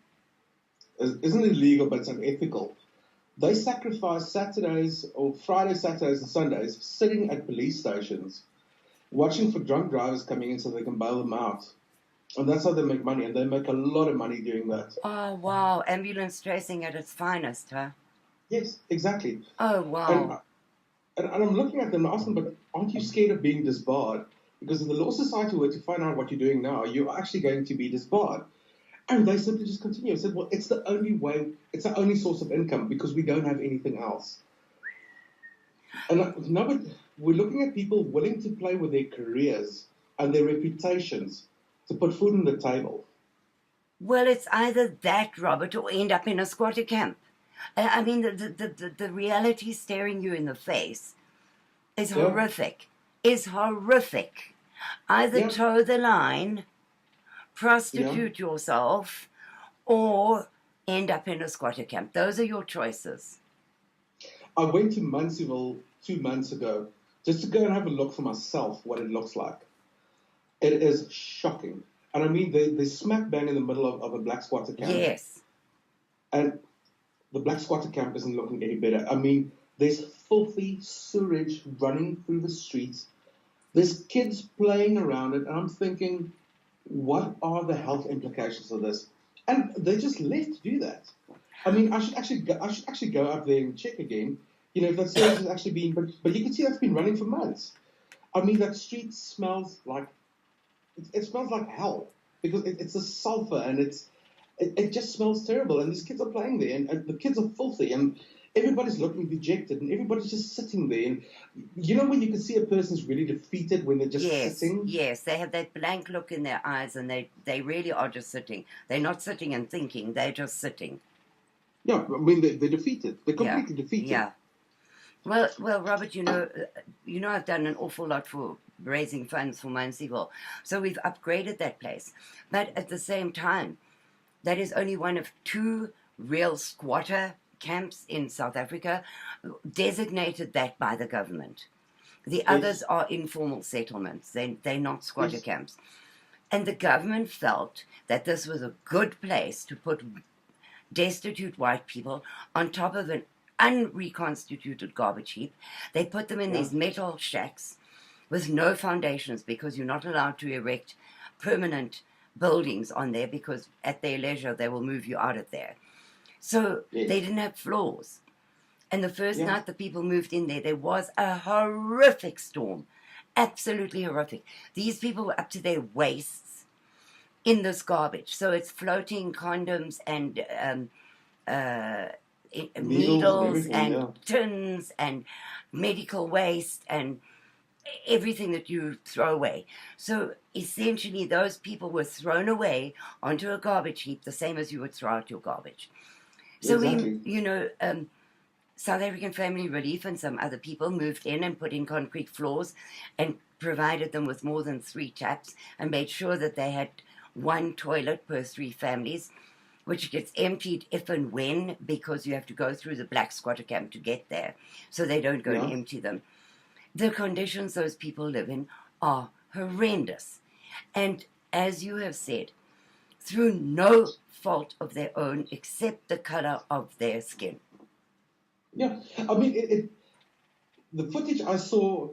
Speaker 2: illegal, but it's unethical. They sacrifice Saturdays or Friday, Saturdays, and Sundays sitting at police stations, watching for drunk drivers coming in so they can bail them out. And that's how they make money, and they make a lot of money doing that.
Speaker 1: Oh, wow. Ambulance tracing at its finest, huh?
Speaker 2: Yes, exactly.
Speaker 1: Oh,
Speaker 2: And,
Speaker 1: wow.
Speaker 2: and I'm looking at them and asking, but aren't you scared of being disbarred? Because if the Law Society were to find out what you're doing now, you're actually going to be disbarred. And they simply just continue. I said, well, it's the only way, it's the only source of income because we don't have anything else. And now we're looking at people willing to play with their careers and their reputations to put food on the table.
Speaker 1: Well, it's either that, Robert, or end up in a squatter camp. I mean, the reality staring you in the face is
Speaker 2: Yeah,
Speaker 1: horrific. Is horrific. Either
Speaker 2: yeah,
Speaker 1: toe the line,
Speaker 2: yeah.
Speaker 1: prostitute yourself, or end up in a squatter camp. Those are your choices.
Speaker 2: I went to Munseyville 2 months ago just to go and have a look for myself what it looks like. It is shocking. And I mean, they're smack bang in the middle of a black squatter camp.
Speaker 1: Yes.
Speaker 2: And the black squatter camp isn't looking any better. I mean, there's filthy sewage running through the streets. There's kids playing around it. And I'm thinking, what are the health implications of this? And they just left to do that. I mean, I should actually go up there and check again. If that sewage has actually been, but you can see that's been running for months. I mean, that street smells like it smells like hell because it's a sulfur and it just smells terrible. And these kids are playing there, and the kids are filthy, and everybody's looking dejected, and everybody's just sitting there. And when you can see a person's really defeated when they're just
Speaker 1: Yes,
Speaker 2: sitting.
Speaker 1: yes. They have that blank look in their eyes and they really are just sitting. They're not sitting and thinking, they're just sitting.
Speaker 2: Yeah, I mean they're defeated. They're
Speaker 1: Yeah,
Speaker 2: completely defeated.
Speaker 1: yeah. Well, Robert, I've done an awful lot for raising funds for Munseyville. So we've upgraded that place. But at the same time, that is only one of two real squatter camps in South Africa, designated that by the government. The others
Speaker 2: Yes,
Speaker 1: are informal settlements. They're not squatter
Speaker 2: yes,
Speaker 1: camps. And the government felt that this was a good place to put destitute white people on top of an unreconstituted garbage heap. They put them in
Speaker 2: Yeah.
Speaker 1: these metal shacks with no foundations because you're not allowed to erect permanent buildings on there because at their leisure they will move you out of there. So they
Speaker 2: Yes.
Speaker 1: didn't have floors. And the first
Speaker 2: Yeah.
Speaker 1: night the people moved in there was a horrific storm. Absolutely horrific. These people were up to their waists in this garbage. So it's floating condoms and uh,
Speaker 2: Needles and
Speaker 1: needles
Speaker 2: everything.
Speaker 1: and
Speaker 2: Yeah.
Speaker 1: tins and medical waste and everything that you throw away. So essentially, those people were thrown away onto a garbage heap, the same as you would throw out your garbage. So
Speaker 2: Exactly.
Speaker 1: South African Family Relief and some other people moved in and put in concrete floors and provided them with more than 3 taps and made sure that they had one toilet per 3 families, which gets emptied if and when because you have to go through the black squatter camp to get there, so they don't go and
Speaker 2: Yeah.
Speaker 1: empty them. The conditions those people live in are horrendous. And as you have said, through no fault of their own except the color of their skin.
Speaker 2: Yeah. I mean, the footage I saw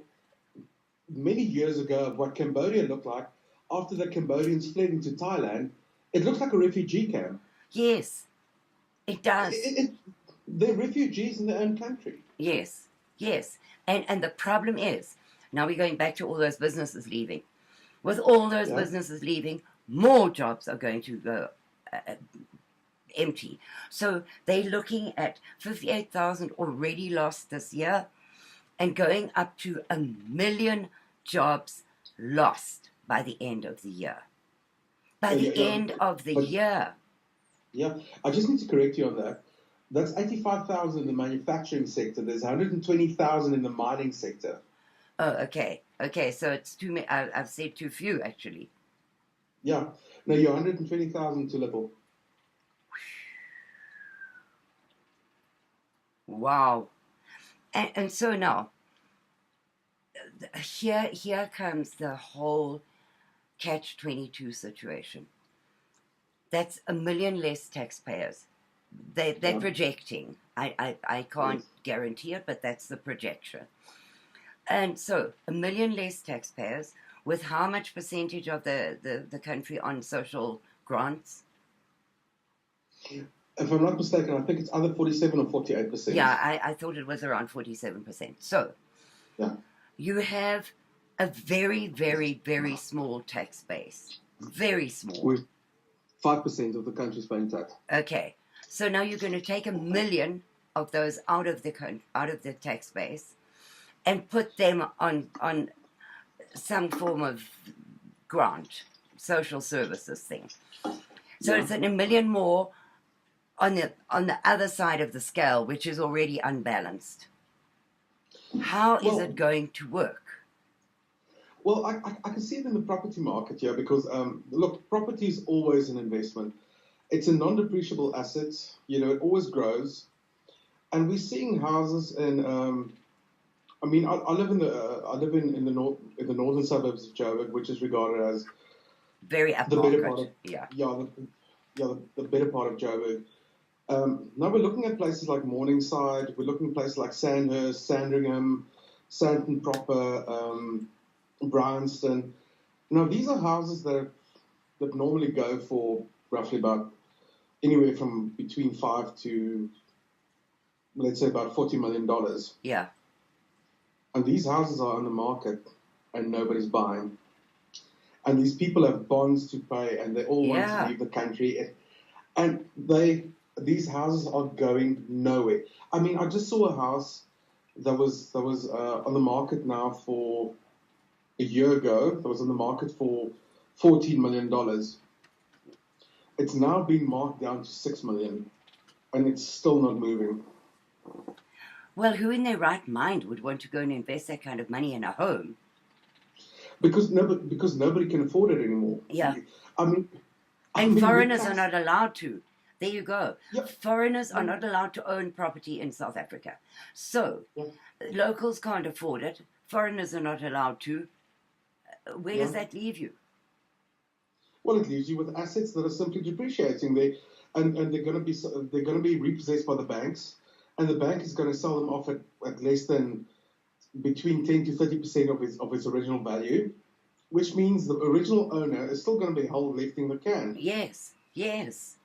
Speaker 2: many years ago of what Cambodia looked like after the Cambodians fled into Thailand, it looks like a refugee camp.
Speaker 1: Yes, it does.
Speaker 2: They're refugees in their own country.
Speaker 1: Yes, yes. And the problem is, now we're going back to all those businesses leaving. With all those
Speaker 2: Yeah.
Speaker 1: businesses leaving, more jobs are going to go empty. So they're looking at 58,000 already lost this year and going up to 1,000,000 jobs lost by the end of the year. By the end of the year.
Speaker 2: Yeah, I just need to correct you on that. That's 85,000 in the manufacturing sector. There's 120,000 in the mining sector.
Speaker 1: Oh, okay. Okay, so it's too many. I've said too few, actually.
Speaker 2: Yeah. No, you're 120,000 to level.
Speaker 1: Wow. And so now, here comes the whole catch-22 situation. That's 1,000,000 less taxpayers. They're projecting. I can't guarantee it, but that's the projection. And so 1,000,000 less taxpayers with how much percentage of the country on social grants?
Speaker 2: If I'm not mistaken, I think it's either 47 or 48%.
Speaker 1: Yeah, I thought it was around 47%. So
Speaker 2: Yeah.
Speaker 1: you have a very, very, very small tax base. Very small.
Speaker 2: With 5% of the country's paying tax.
Speaker 1: Okay. So now you're going to take 1,000,000 of those out of the tax base and put them on some form of grant, social services thing. So
Speaker 2: Yeah.
Speaker 1: it's 1,000,000 more on the other side of the scale, which is already unbalanced. How is it going to work?
Speaker 2: Well, I can see it in the property market, yeah, because, look, property is always an investment. It's a non-depreciable asset. You know, it always grows. And we're seeing houses in, I mean, I live in the northern suburbs of Joburg, which is regarded as
Speaker 1: Very
Speaker 2: the better part
Speaker 1: upmarket.
Speaker 2: of the better part of Joburg. Now we're looking at places like Morningside. We're looking at places like Sandhurst, Sandringham, Sandton Proper, Bryanston. Now these are houses that normally go for roughly about anywhere from between $5 to, let's say, about $40 million.
Speaker 1: Yeah.
Speaker 2: And these houses are on the market and nobody's buying. And these people have bonds to pay and they all want to leave the country. And these houses are going nowhere. I mean, I just saw a house that was on the market now for a year ago. That was on the market for $14 million. It's now been marked down to $6 million, and it's still not moving.
Speaker 1: Well, who in their right mind would want to go and invest that kind of money in a home?
Speaker 2: Because nobody can afford it anymore.
Speaker 1: Yeah.
Speaker 2: I mean,
Speaker 1: foreigners are not allowed to. There you go.
Speaker 2: Yeah.
Speaker 1: Foreigners are not allowed to own property in South Africa. So, locals can't afford it. Foreigners are not allowed to. Where does that leave you?
Speaker 2: Well, it leaves you with assets that are simply depreciating. And they're going to be repossessed by the banks, and the bank is going to sell them off at less than between 10 to 30% of its original value, which means the original owner is still going to be held lifting the can.
Speaker 1: Yes, yes.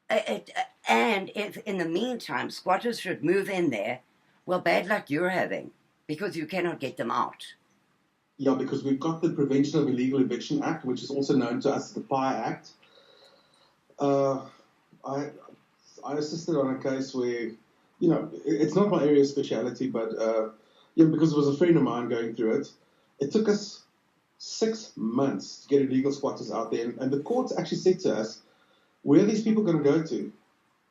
Speaker 1: And if in the meantime squatters should move in there, well, bad luck you're having, because you cannot get them out.
Speaker 2: Yeah, because we've got the Prevention of Illegal Eviction Act, which is also known to us as the PIRE Act. I assisted on a case where, it's not my area of speciality, but because it was a friend of mine going through it, it took us 6 months to get illegal squatters out there, and the courts actually said to us, where are these people going to go to?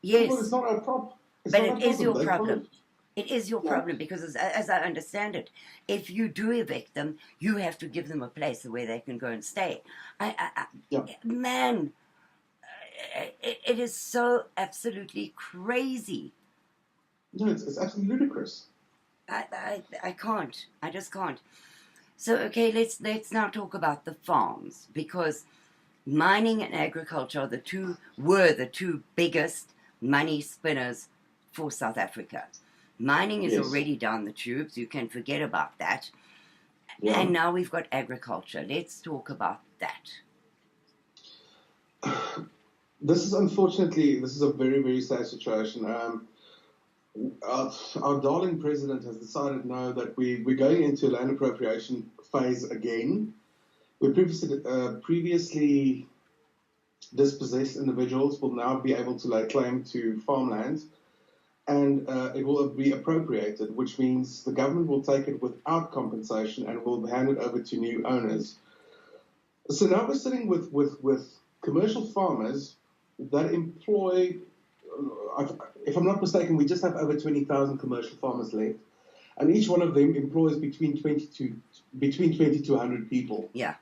Speaker 1: Yes.
Speaker 2: Well, it's not our problem.
Speaker 1: But it is your problem. It is your problem because, as I understand it, if you do evict them, you have to give them a place where they can go and stay. Man, it is so absolutely crazy.
Speaker 2: No, it's absolutely ludicrous.
Speaker 1: I can't. I just can't. So, okay, let's now talk about the farms, because mining and agriculture were the two biggest money spinners for South Africa. Mining is already down the tubes. You can forget about that. Yeah. And now we've got agriculture. Let's talk about that.
Speaker 2: This is a very, very sad situation. Our darling president has decided now that we're going into a land appropriation phase again. We previously dispossessed individuals will now be able to lay claim to farmland, and it will be appropriated, which means the government will take it without compensation and will hand it over to new owners. So now we're sitting with commercial farmers that employ, if I'm not mistaken, we just have over 20,000 commercial farmers left, and each one of them employs between 20 to 100 people.
Speaker 1: Yeah.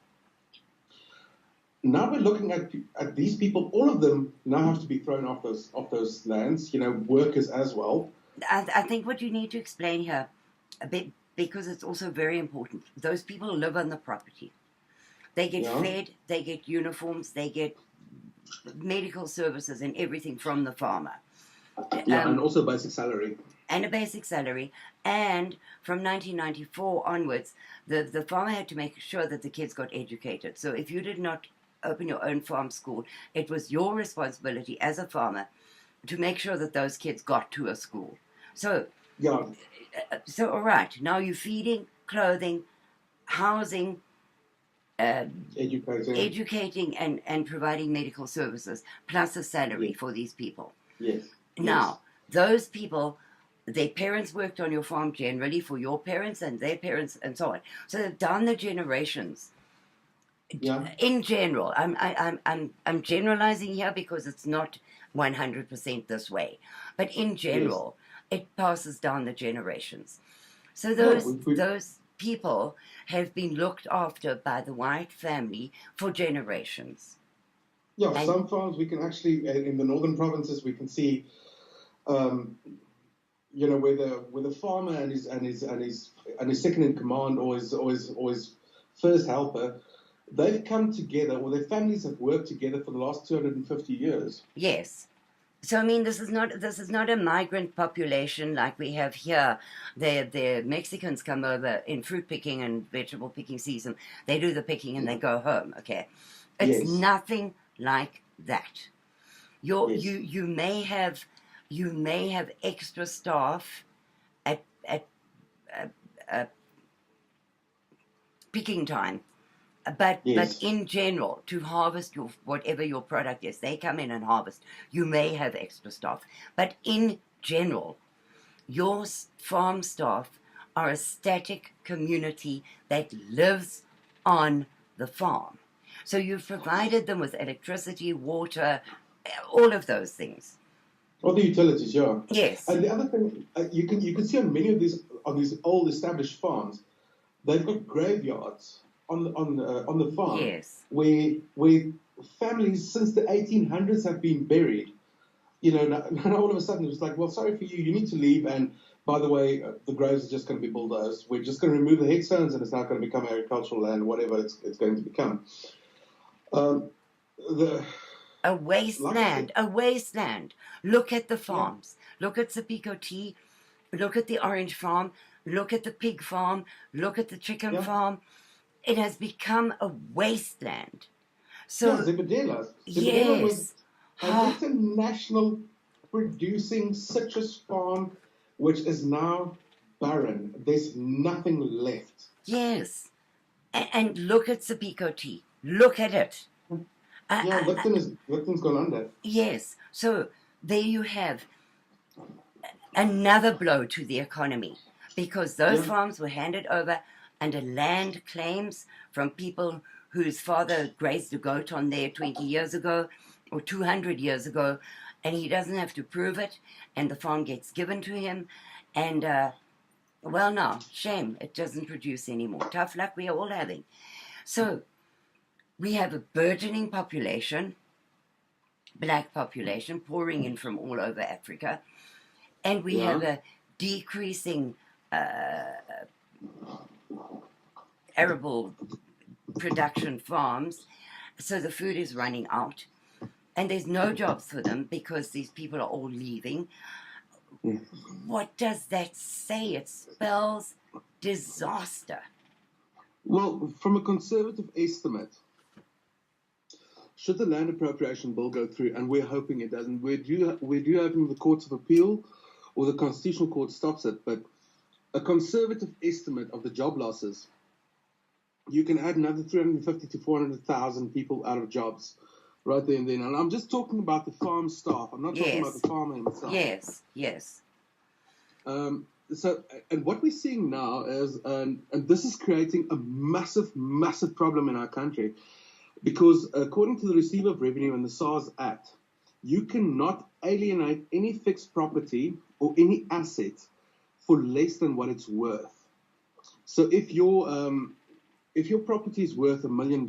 Speaker 2: Now we're looking at these people. All of them now have to be thrown off those lands. Workers as well.
Speaker 1: I think what you need to explain here a bit, because it's also very important. Those people live on the property. They get fed. They get uniforms. They get medical services and everything from the farmer.
Speaker 2: And also a basic salary.
Speaker 1: And a basic salary. And from 1994 onwards, the farmer had to make sure that the kids got educated. So if you did not open your own farm school, it was your responsibility as a farmer to make sure that those kids got to a school. So, all right, now you're feeding, clothing, housing, educating and providing medical services, plus a salary for these people.
Speaker 2: Yes.
Speaker 1: Now, those people, their parents worked on your farm generally for your parents and their parents and so on. So down the generations.
Speaker 2: Yeah.
Speaker 1: In general, I'm generalizing here because it's not 100% this way, but in general, it passes down the generations. So those people have been looked after by the white family for generations.
Speaker 2: Yeah, and some farms we can actually in the northern provinces we can see, where the farmer and his second in command or his first helper. They've come together, or their families have worked together for the last 250 years.
Speaker 1: Yes. So, I mean, this is not a migrant population like we have here. The Mexicans come over in fruit picking and vegetable picking season. They do the picking and they go home, okay? It's nothing like that. You may have extra staff at picking time. But in general, to harvest whatever your product is, they come in and harvest. You may have extra staff. But in general, your farm staff are a static community that lives on the farm. So you've provided them with electricity, water, all of those things.
Speaker 2: All the utilities, yeah.
Speaker 1: Yes.
Speaker 2: And the other thing, you can see on many of these old established farms, they've got graveyards on the farm, where families since the 1800s have been buried. Now all of a sudden it's like, well, sorry for you, you need to leave, and by the way, the graves are just going to be bulldozed. We're just going to remove the headstones, and it's now going to become agricultural land, whatever it's going to become.
Speaker 1: A wasteland. Look at the farms. Look at Zapico tea. Look at the orange farm. Look at the pig farm. Look at the chicken
Speaker 2: Yeah.
Speaker 1: farm. It has become a wasteland.
Speaker 2: Yeah,
Speaker 1: So,
Speaker 2: Zebedela. Zebedela was
Speaker 1: yes.
Speaker 2: an international producing citrus farm, which is now barren. There's nothing left.
Speaker 1: Yes. And look at Zapico tea. Look at it.
Speaker 2: Yeah, Lipton's gone under.
Speaker 1: Yes. So there you have another blow to the economy because those
Speaker 2: Yeah.
Speaker 1: farms were handed over under land claims from people whose father grazed a goat on there 20 years ago or 200 years ago, and he doesn't have to prove it, and the farm gets given to him. And, well, now, shame, it doesn't produce anymore. Tough luck we are all having. So we have a burgeoning population, black population, pouring in from all over Africa. And we have a decreasing arable production farms, so the food is running out, and there's no jobs for them because these people are all leaving. What does that say? It spells disaster.
Speaker 2: Well, from a conservative estimate, should the land appropriation bill go through, and we're hoping it doesn't, we do have the courts of appeal or the constitutional court stops it, but a conservative estimate of the job losses, you can add another 350 to 400,000 people out of jobs right there and then. And I'm just talking about the farm staff. I'm not talking about the farmer himself.
Speaker 1: Yes.
Speaker 2: So, and what we're seeing now is, and this is creating a massive, massive problem in our country, because according to the Receiver of Revenue and the SARS Act, you cannot alienate any fixed property or any asset for less than what it's worth. So if your property is worth $1 million,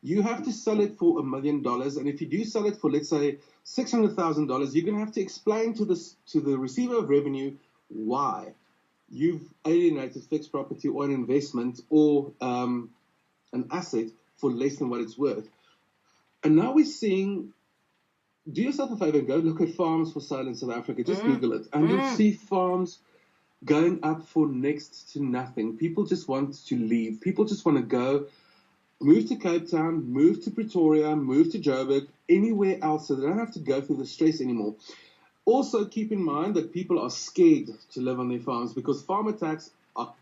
Speaker 2: you have to sell it for $1 million, and if you do sell it for, let's say, $600,000, you're going to have to explain to the Receiver of Revenue why you've alienated fixed property or an investment or an asset for less than what it's worth. And now we're seeing, do yourself a favor, go look at farms for sale in South Africa. Just Google it, and you'll see farms going up for next to nothing. People just want to leave. People just want to go, move to Cape Town, move to Pretoria, move to Joburg, anywhere else, so they don't have to go through the stress anymore. Also, keep in mind that people are scared to live on their farms because farm attacks are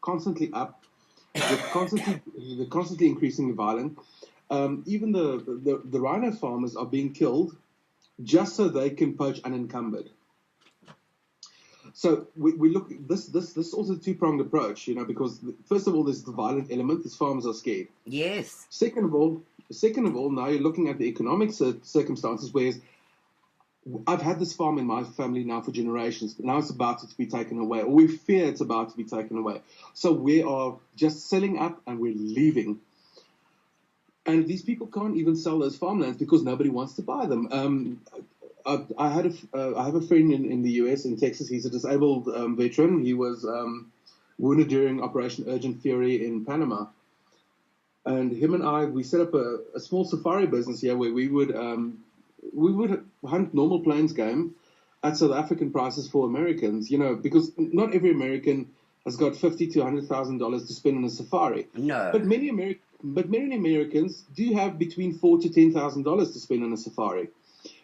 Speaker 2: constantly up. They're constantly increasingly violent. Even the rhino farmers are being killed just so they can poach unencumbered. So we look at this is also a two-pronged approach, because first of all, there's the violent element. These farmers are scared.
Speaker 1: Yes.
Speaker 2: Second of all, now you're looking at the economic circumstances, where I've had this farm in my family now for generations, but now it's about to be taken away, or we fear it's about to be taken away. So we are just selling up and we're leaving. And these people can't even sell those farmlands because nobody wants to buy them. I have a friend in the US, in Texas. He's a disabled veteran. He was wounded during Operation Urgent Fury in Panama. And him and I, we set up a small safari business here where we would hunt normal plains game at South African prices for Americans, because not every American has got $50,000 to $100,000 to spend on a safari.
Speaker 1: No.
Speaker 2: But many Americans do have between $4,000 to $10,000 to spend on a safari.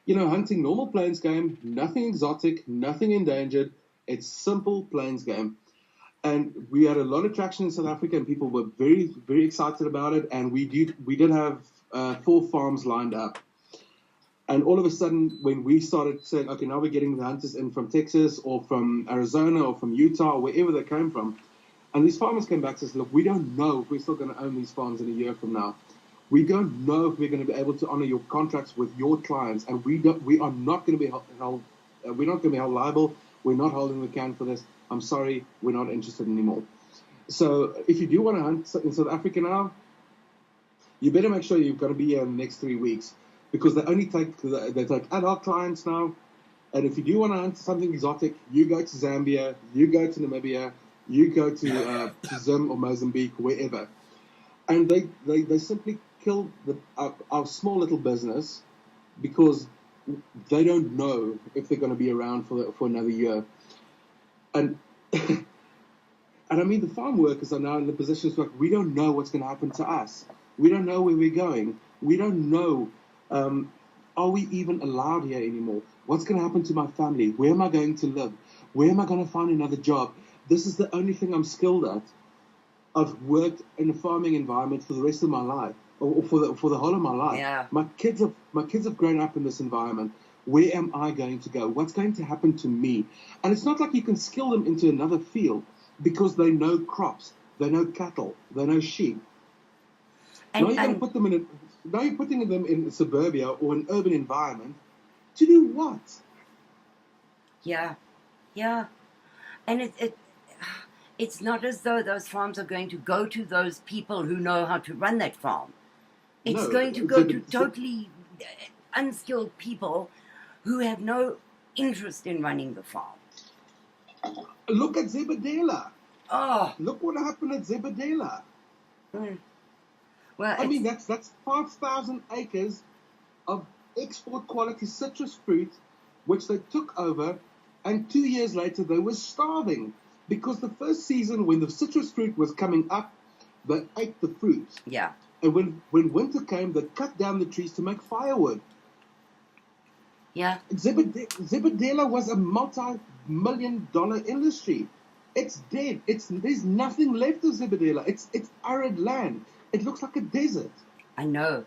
Speaker 2: Hunting normal plains game, nothing exotic, nothing endangered. It's simple plains game. And we had a lot of traction in South Africa, and people were very, very excited about it. And we did have 4 farms lined up. And all of a sudden, when we started saying, okay, now we're getting the hunters in from Texas or from Arizona or from Utah or wherever they came from, and these farmers came back and said, look, we don't know if we're still going to own these farms in a year from now. We don't know if we're going to be able to honor your contracts with your clients, and we are not going to be held. We're not going to be held liable. We're not holding the can for this. I'm sorry, we're not interested anymore. So if you do want to hunt in South Africa now, you better make sure you've got to be here in the next 3 weeks, because they take ad hoc clients now. And if you do want to hunt something exotic, you go to Zambia, you go to Namibia, you go to Zim or Mozambique, wherever. And they simply killed our small little business because they don't know if they're going to be around for another year. And and I mean, the farm workers are now in the positions where we don't know what's going to happen to us. We don't know where we're going. We don't know, are we even allowed here anymore? What's going to happen to my family? Where am I going to live? Where am I going to find another job? This is the only thing I'm skilled at. I've worked in a farming environment for the rest of my life, or for the whole of my life.
Speaker 1: Yeah.
Speaker 2: My kids have grown up in this environment. Where am I going to go? What's going to happen to me? And it's not like you can skill them into another field because they know crops, they know cattle, they know sheep. Now you're putting them in suburbia or an urban environment to do what?
Speaker 1: Yeah. And it's not as though those farms are going to go to those people who know how to run that farm. It's going to go to totally unskilled people who have no interest in running the farm.
Speaker 2: Look at Zebedela.
Speaker 1: Oh.
Speaker 2: Look what happened at Zebedela.
Speaker 1: Well,
Speaker 2: I mean, that's 5,000 acres of export quality citrus fruit, which they took over, and 2 years later they were starving because the first season when the citrus fruit was coming up, they ate the fruit.
Speaker 1: Yeah.
Speaker 2: And when winter came, they cut down the trees to make firewood.
Speaker 1: Yeah.
Speaker 2: Zebedela was a multi-million-dollar industry. It's dead. There's nothing left of Zebedela. It's arid land. It looks like a desert.
Speaker 1: I know.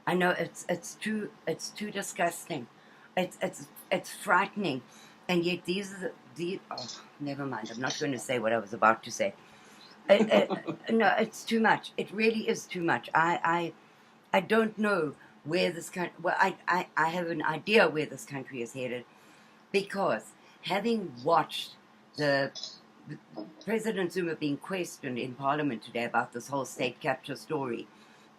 Speaker 1: It's too disgusting. It's frightening, and yet these are the oh, never mind. I'm not going to say what I was about to say. No, it's too much. It really is too much. I don't know where this country. Well, I have an idea where this country is headed, because having watched the President Zuma being questioned in Parliament today about this whole state capture story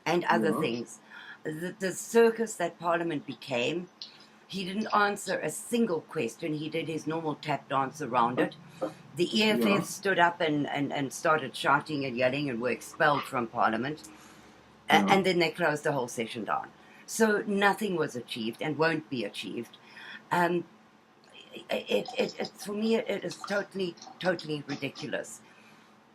Speaker 1: and other things, the circus that Parliament became, he didn't answer a single question. He did his normal tap dance around it. The EFF stood up and started shouting and yelling and were expelled from Parliament. And then they closed the whole session down. So nothing was achieved and won't be achieved. For me, it is totally ridiculous.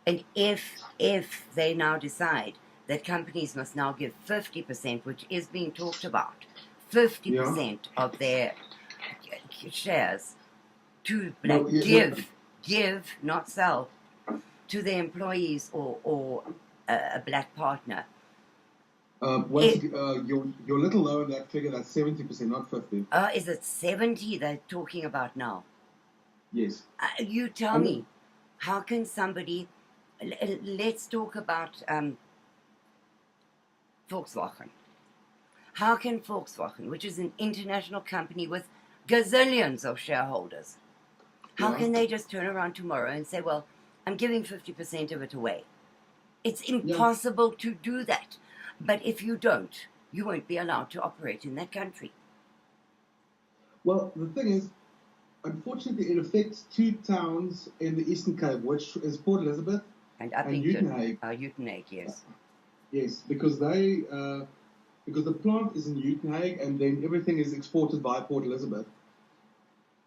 Speaker 1: And if they now decide that companies must now give 50%, which is being talked about, 50% of their shares to give, not sell, to their employees or a black partner.
Speaker 2: You're a little low in that figure. That's 70%, not 50.
Speaker 1: Is it 70 they're talking about now?
Speaker 2: Yes.
Speaker 1: You tell me, how can somebody? Let's talk about Volkswagen. How can Volkswagen, which is an international company with gazillions of shareholders, how can they just turn around tomorrow and say, well, I'm giving 50% of it away? It's impossible to do that. But if you don't, you won't be allowed to operate in that country.
Speaker 2: Well, the thing is, unfortunately, it affects two towns in the Eastern Cape, which is Port Elizabeth and Uitenhage.
Speaker 1: Uitenhage, yes.
Speaker 2: Yes, because because the plant is in Uitenhage and then everything is exported by Port Elizabeth.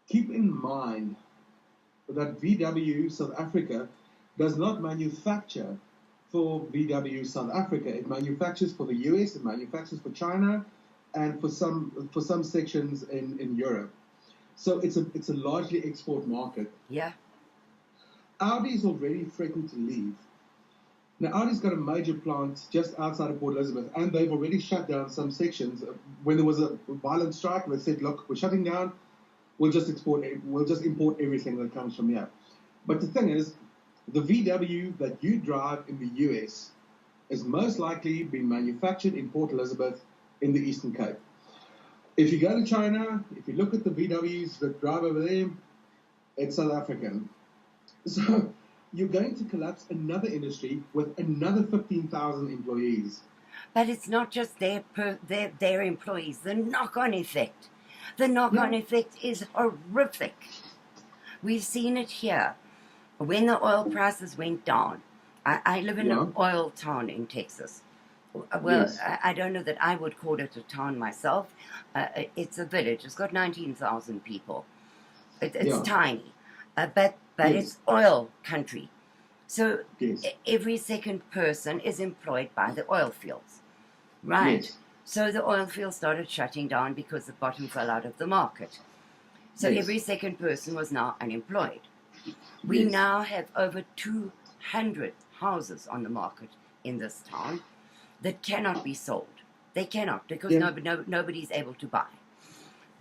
Speaker 2: Keep in mind that VW South Africa does not manufacture for VW South Africa. It manufactures for the US, it manufactures for China, and for some sections in Europe. So it's a largely export market.
Speaker 1: Yeah.
Speaker 2: Audi's already threatened to leave. Now, Audi's got a major plant just outside of Port Elizabeth, and they've already shut down some sections. When there was a violent strike, they said, look, we're shutting down, we'll just import everything that comes from here. But the thing is, the VW that you drive in the US is most likely being manufactured in Port Elizabeth in the Eastern Cape. If you go to China, if you look at the VWs that drive over there, it's South African. So you're going to collapse another industry with another 15,000 employees.
Speaker 1: But it's not just their employees. The knock-on effect. The knock-on effect is horrific. We've seen it here. When the oil prices went down, I live in an oil town in Texas, Well,
Speaker 2: Yes.
Speaker 1: I don't know that I would call it a town myself. It's a village. It's got 19,000 people. It's
Speaker 2: Yeah.
Speaker 1: tiny, but
Speaker 2: Yes.
Speaker 1: it's oil country. So
Speaker 2: Yes.
Speaker 1: every second person is employed by the oil fields, right?
Speaker 2: Yes.
Speaker 1: So the oil fields started shutting down because the bottom fell out of the market. So
Speaker 2: Yes.
Speaker 1: every second person was now unemployed. We
Speaker 2: Yes.
Speaker 1: now have over 200 houses on the market in this town that cannot be sold. They cannot because
Speaker 2: Yeah.
Speaker 1: nobody's able to buy.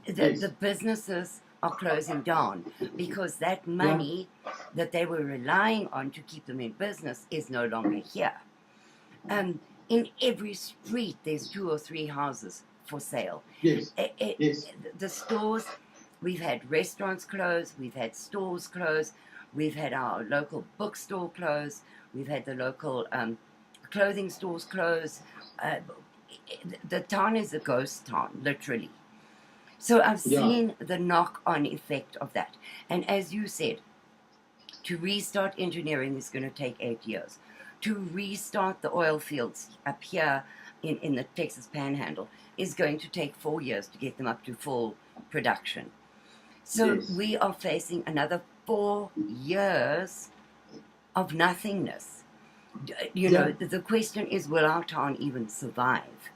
Speaker 1: The
Speaker 2: Yes.
Speaker 1: businesses are closing down because that
Speaker 2: Yeah.
Speaker 1: money that they were relying on to keep them in business is no longer here. Um, in every street, there's 2 or 3 houses for sale.
Speaker 2: Yes. Yes.
Speaker 1: The stores, we've had restaurants close, we've had stores close, we've had our local bookstore close, we've had the local clothing stores close. Uh, the town is a ghost town, literally. So I've
Speaker 2: Yeah.
Speaker 1: seen the knock on effect of that. And as you said, to restart engineering is going to take 8 years. To restart the oil fields up here in the Texas Panhandle is going to take 4 years to get them up to full production. So
Speaker 2: Yes.
Speaker 1: we are facing another 4 years of nothingness.
Speaker 2: Yeah.
Speaker 1: The question is, will our town even survive?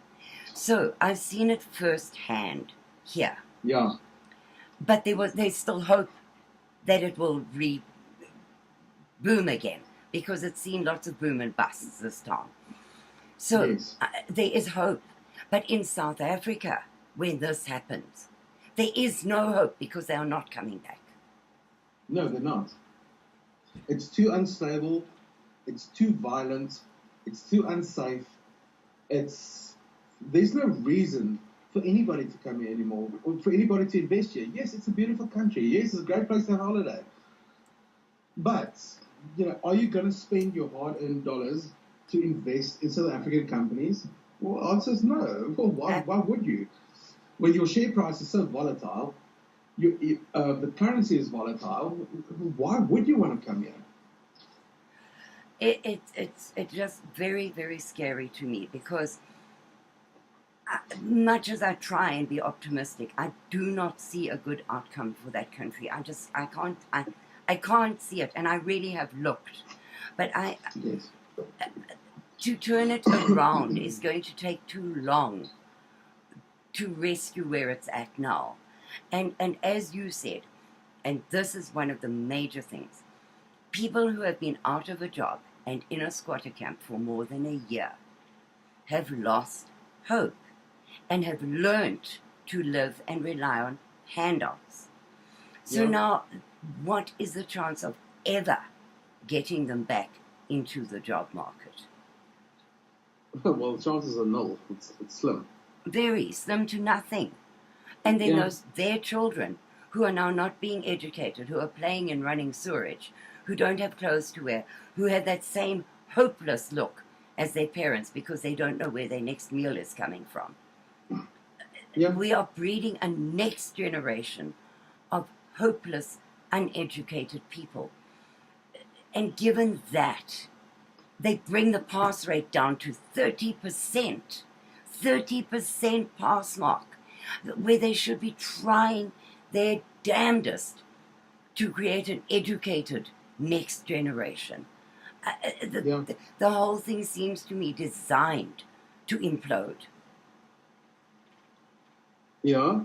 Speaker 1: So I've seen it firsthand here.
Speaker 2: Yeah.
Speaker 1: But there's still hope that it will boom again because it's seen lots of boom and busts this time. So
Speaker 2: Yes.
Speaker 1: there is hope. But in South Africa, when this happens, there is no hope because they are not coming back.
Speaker 2: No, they're not. It's too unstable. It's too violent. It's too unsafe. It's There's no reason for anybody to come here anymore, or for anybody to invest here. Yes, it's a beautiful country. Yes, it's a great place to have a holiday. But are you going to spend your hard-earned dollars to invest in South African companies? Well, the answer is no. Well, why would you? When your share price is so volatile, the currency is volatile. Why would you want to come here?
Speaker 1: It's just very, very scary to me because much as I try and be optimistic, I do not see a good outcome for that country. I can't see it, and I really have looked. But
Speaker 2: Yes.
Speaker 1: to turn it around is going to take too long to rescue where it's at now. And as you said, and this is one of the major things, people who have been out of a job and in a squatter camp for more than a year have lost hope and have learned to live and rely on handouts. So
Speaker 2: Yeah.
Speaker 1: now, what is the chance of ever getting them back into the job market?
Speaker 2: Well, the chances are null. It's slim.
Speaker 1: Very slim to nothing. And then
Speaker 2: Yeah.
Speaker 1: their children who are now not being educated, who are playing and running sewerage, who don't have clothes to wear, who have that same hopeless look as their parents because they don't know where their next meal is coming from.
Speaker 2: Yeah.
Speaker 1: We are breeding a next generation of hopeless, uneducated people. And given that, they bring the pass rate down to 30%. 30% pass mark, where they should be trying their damnedest to create an educated next generation.
Speaker 2: Yeah.
Speaker 1: The whole thing seems to me designed to implode.
Speaker 2: Yeah.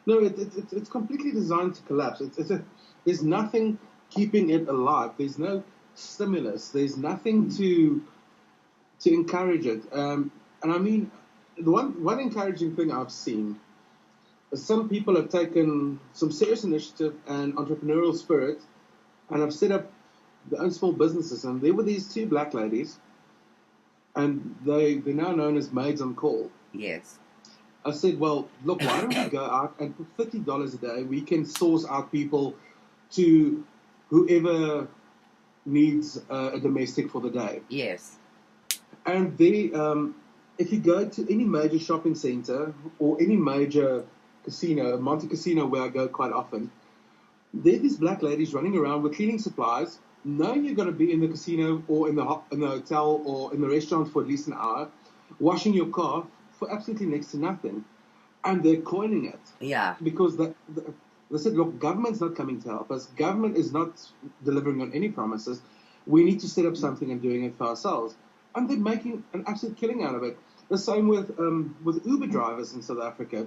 Speaker 2: No, it's completely designed to collapse. There's nothing keeping it alive. There's no stimulus. There's nothing to encourage it. And I mean, the one encouraging thing I've seen is some people have taken some serious initiative and entrepreneurial spirit and have set up their own small businesses. And there were these two black ladies, and they're now known as maids on call.
Speaker 1: Yes.
Speaker 2: I said, well, look, why don't we go out and for $50 a day, we can source out people to whoever needs a domestic for the day.
Speaker 1: Yes.
Speaker 2: And if you go to any major shopping center or any major casino, Monte Casino, where I go quite often, there are these black ladies running around with cleaning supplies knowing you're going to be in the casino or in the hotel or in the restaurant for at least an hour, washing your car for absolutely next to nothing, and they're coining it
Speaker 1: Yeah.
Speaker 2: because they said, look, government's not coming to help us. Government is not delivering on any promises. We need to set up something and doing it for ourselves, and they're making an absolute killing out of it. The same with Uber drivers in South Africa.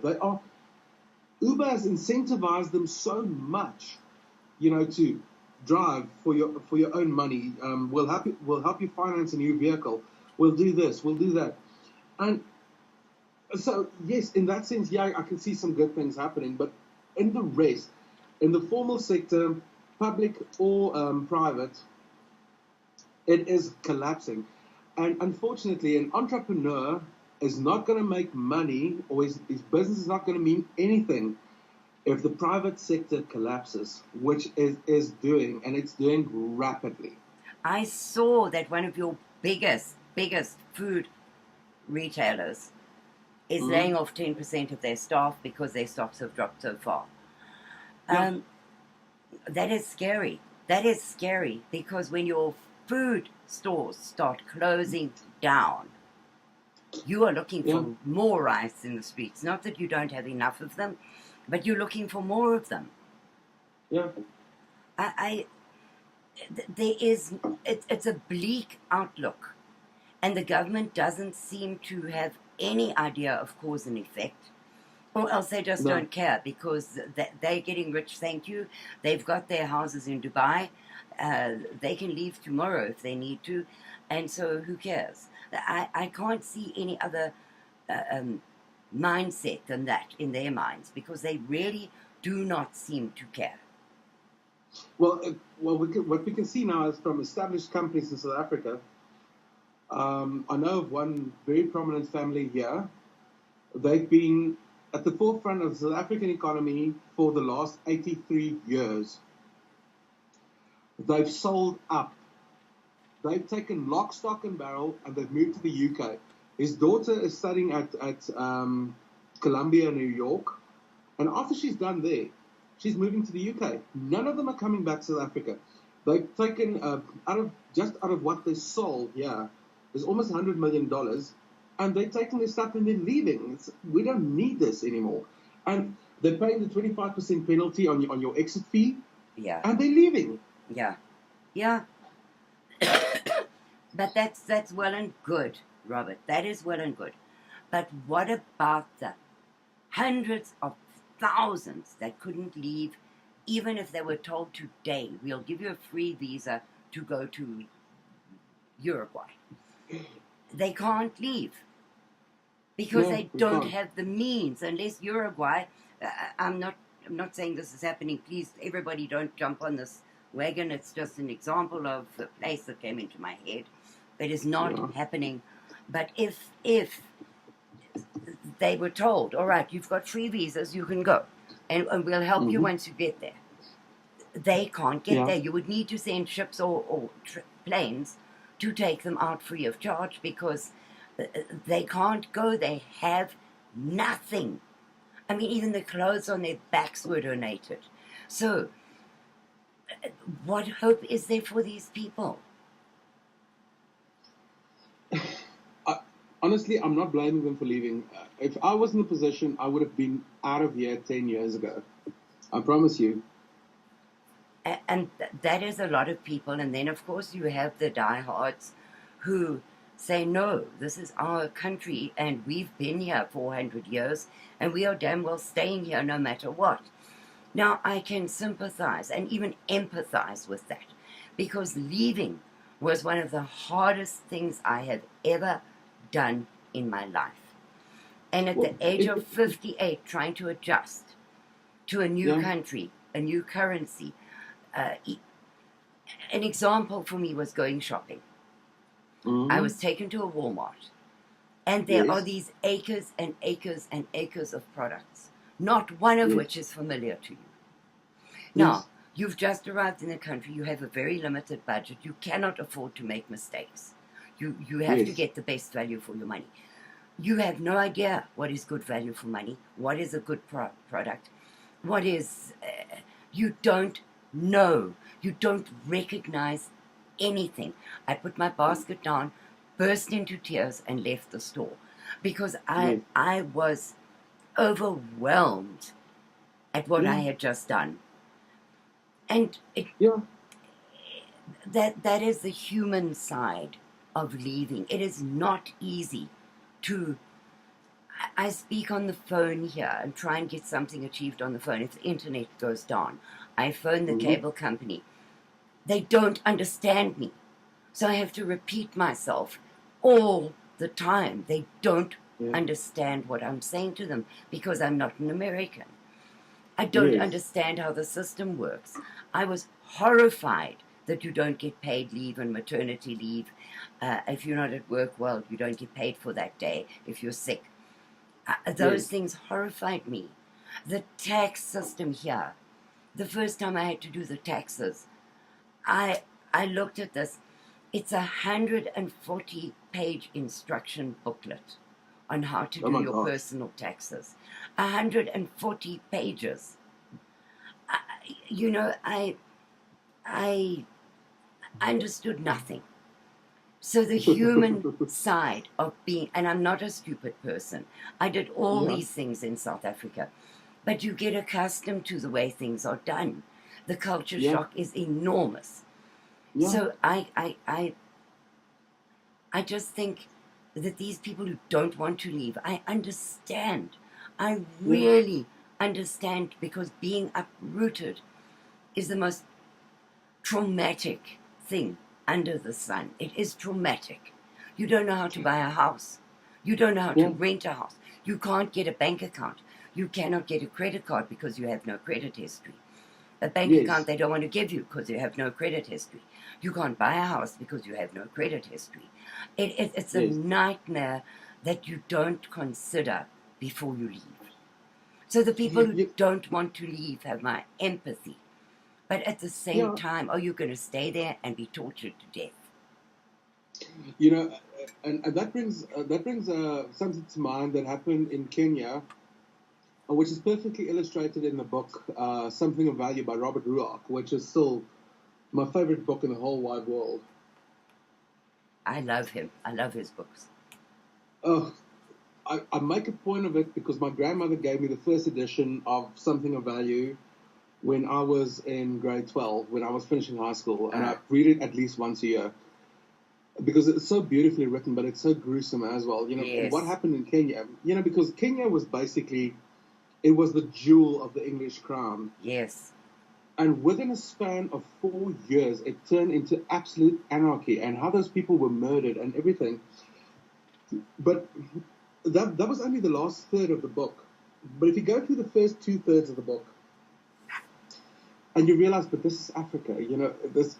Speaker 2: Uber has incentivized them so much, to drive for your own money. We'll help you finance a new vehicle. We'll do this. We'll do that. And so yes, in that sense, yeah, I can see some good things happening. But in the rest, in the formal sector, public or private, it is collapsing. And unfortunately, an entrepreneur is not going to make money, or his business is not going to mean anything if the private sector collapses, which is doing, and it's doing rapidly.
Speaker 1: I saw that one of your biggest food retailers is
Speaker 2: Mm-hmm.
Speaker 1: laying off 10% of their staff because their stocks have dropped so far.
Speaker 2: Yeah,
Speaker 1: Um, that is scary. That is scary because when your food stores start closing down, you are looking
Speaker 2: yeah,
Speaker 1: for more rice in the streets. Not that you don't have enough of them, but you're looking for more of them.
Speaker 2: yeah.
Speaker 1: I there is it's a bleak outlook, and the government doesn't seem to have any idea of cause and effect, or else they just
Speaker 2: No,
Speaker 1: don't care because they're getting rich. Thank you. They've got their houses in Dubai. They can leave tomorrow if they need to, and so who cares? I can't see any other mindset than that in their minds because they really do not seem to care.
Speaker 2: what we can see now is from established companies in South Africa. I know of one very prominent family here. They've been at the forefront of the South African economy for the last 83 years. They've sold up. They've taken lock, stock, and barrel, and they've moved to the UK. His daughter is studying at Columbia, New York, and after she's done there, she's moving to the UK. None of them are coming back to South Africa. They've taken out of what they sold. Yeah, there's almost $100 million, and they're taking their stuff and they're leaving. We don't need this anymore, and they're paying the 25% penalty on your exit fee,
Speaker 1: Yeah,
Speaker 2: and they're leaving.
Speaker 1: yeah, yeah. But that's well and good, Robert. That is well and good. But what about the hundreds of thousands that couldn't leave, even if they were told today, we'll give you a free visa to go to Uruguay? They can't leave because
Speaker 2: No,
Speaker 1: they
Speaker 2: we
Speaker 1: don't
Speaker 2: can't.
Speaker 1: have the means. Unless Uruguay, uh, I'm not. I'm not saying this is happening. Please, everybody, don't jump on this wagon. It's just an example of a place that came into my head. It is not
Speaker 2: Yeah.
Speaker 1: happening. But if they were told, all right, you've got free visas, you can go, and we'll help you
Speaker 2: Mm-hmm.
Speaker 1: once you get there. They can't get
Speaker 2: Yeah.
Speaker 1: there. You would need to send ships or planes to take them out free of charge because they can't go. They have nothing. I mean, even the clothes on their backs were donated. So, what hope is there for these people?
Speaker 2: Honestly, I'm not blaming them for leaving. If I was in the position, I would have been out of here 10 years ago. I promise you.
Speaker 1: And that is a lot of people. And then, of course, you have the diehards who say, no, this is our country, and we've been here 400 years, and we are damn well staying here no matter what. Now, I can sympathize and even empathize with that because leaving was one of the hardest things I have ever done in my life. And at the
Speaker 2: Well,
Speaker 1: age of 58, trying to adjust to a new
Speaker 2: yeah.
Speaker 1: country, a new currency. Uh, an example for me was going shopping. I
Speaker 2: Mm-hmm.
Speaker 1: was taken to a Walmart, and there are
Speaker 2: Yes.
Speaker 1: these acres and acres and acres of products, not one of
Speaker 2: Yes.
Speaker 1: which is familiar to you.
Speaker 2: Yes.
Speaker 1: Now, you've just arrived in the country, you have a very limited budget, you cannot afford to make mistakes. You have to
Speaker 2: Yes.
Speaker 1: get the best value for your money. You have no idea what is good value for money, what is a good product, what is. You don't No, you don't recognize anything. I put my basket down, burst into tears, and left the store because
Speaker 2: Yes.
Speaker 1: I was overwhelmed at what I
Speaker 2: Yeah.
Speaker 1: had just done. And
Speaker 2: Yeah.
Speaker 1: that is the human side of leaving. It is not easy to. I speak on the phone here and try and get something achieved on the phone. If the internet goes down, I phone the
Speaker 2: Mm-hmm.
Speaker 1: cable company. They don't understand me. So I have to repeat myself all the time. They don't
Speaker 2: Yeah.
Speaker 1: understand what I'm saying to them because I'm not an American. I don't
Speaker 2: Yes.
Speaker 1: understand how the system works. I was horrified that you don't get paid leave and maternity leave. If you're not at work, well, you don't get paid for that day if you're sick. Those
Speaker 2: Yes.
Speaker 1: things horrified me. The tax system here, the first time I had to do the taxes, I, I looked at this. It's 140-page instruction booklet on how to
Speaker 2: Oh
Speaker 1: do
Speaker 2: my
Speaker 1: your
Speaker 2: gosh.
Speaker 1: personal taxes. 140 pages. I, you know, I understood nothing. So the human side of being, and I'm not a stupid person. I did all
Speaker 2: Yeah.
Speaker 1: these things in South Africa, but you get accustomed to the way things are done. The culture
Speaker 2: Yeah.
Speaker 1: shock is enormous.
Speaker 2: Yeah.
Speaker 1: So I just think that these people who don't want to leave, I understand. I
Speaker 2: Yeah.
Speaker 1: really understand because being uprooted is the most traumatic thing under the sun. It is traumatic. You don't know how to buy a house. You don't know how to
Speaker 2: Yeah.
Speaker 1: rent a house. You can't get a bank account. You cannot get a credit card because you have no credit history. A bank account
Speaker 2: Yes.
Speaker 1: they don't want to give you because you have no credit history. You can't buy a house because you have no credit history. It's a
Speaker 2: Yes.
Speaker 1: nightmare that you don't consider before you leave. So the people
Speaker 2: You,
Speaker 1: who
Speaker 2: you,
Speaker 1: don't want to leave have my empathy. But at the same
Speaker 2: yeah.
Speaker 1: time, are you going to stay there and be tortured to death?
Speaker 2: You know, and that brings something to mind that happened in Kenya, which is perfectly illustrated in the book Something of Value by Robert Ruark, which is still my favorite book in the whole wide world.
Speaker 1: I love him. I love his books.
Speaker 2: Oh, I make a point of it because my grandmother gave me the first edition of Something of Value when I was in grade 12, when I was finishing high school, and I
Speaker 1: Uh,
Speaker 2: read it at least once a year because it's so beautifully written, but it's so gruesome as well. You know, and what
Speaker 1: yes,
Speaker 2: happened in Kenya, you know, because Kenya was basically, it was the jewel of the English crown.
Speaker 1: yes.
Speaker 2: And within a span of 4 years, it turned into absolute anarchy and how those people were murdered and everything. But that was only the last third of the book. But if you go through the first 2/3 of the book, and you realize, but this is Africa, you know, this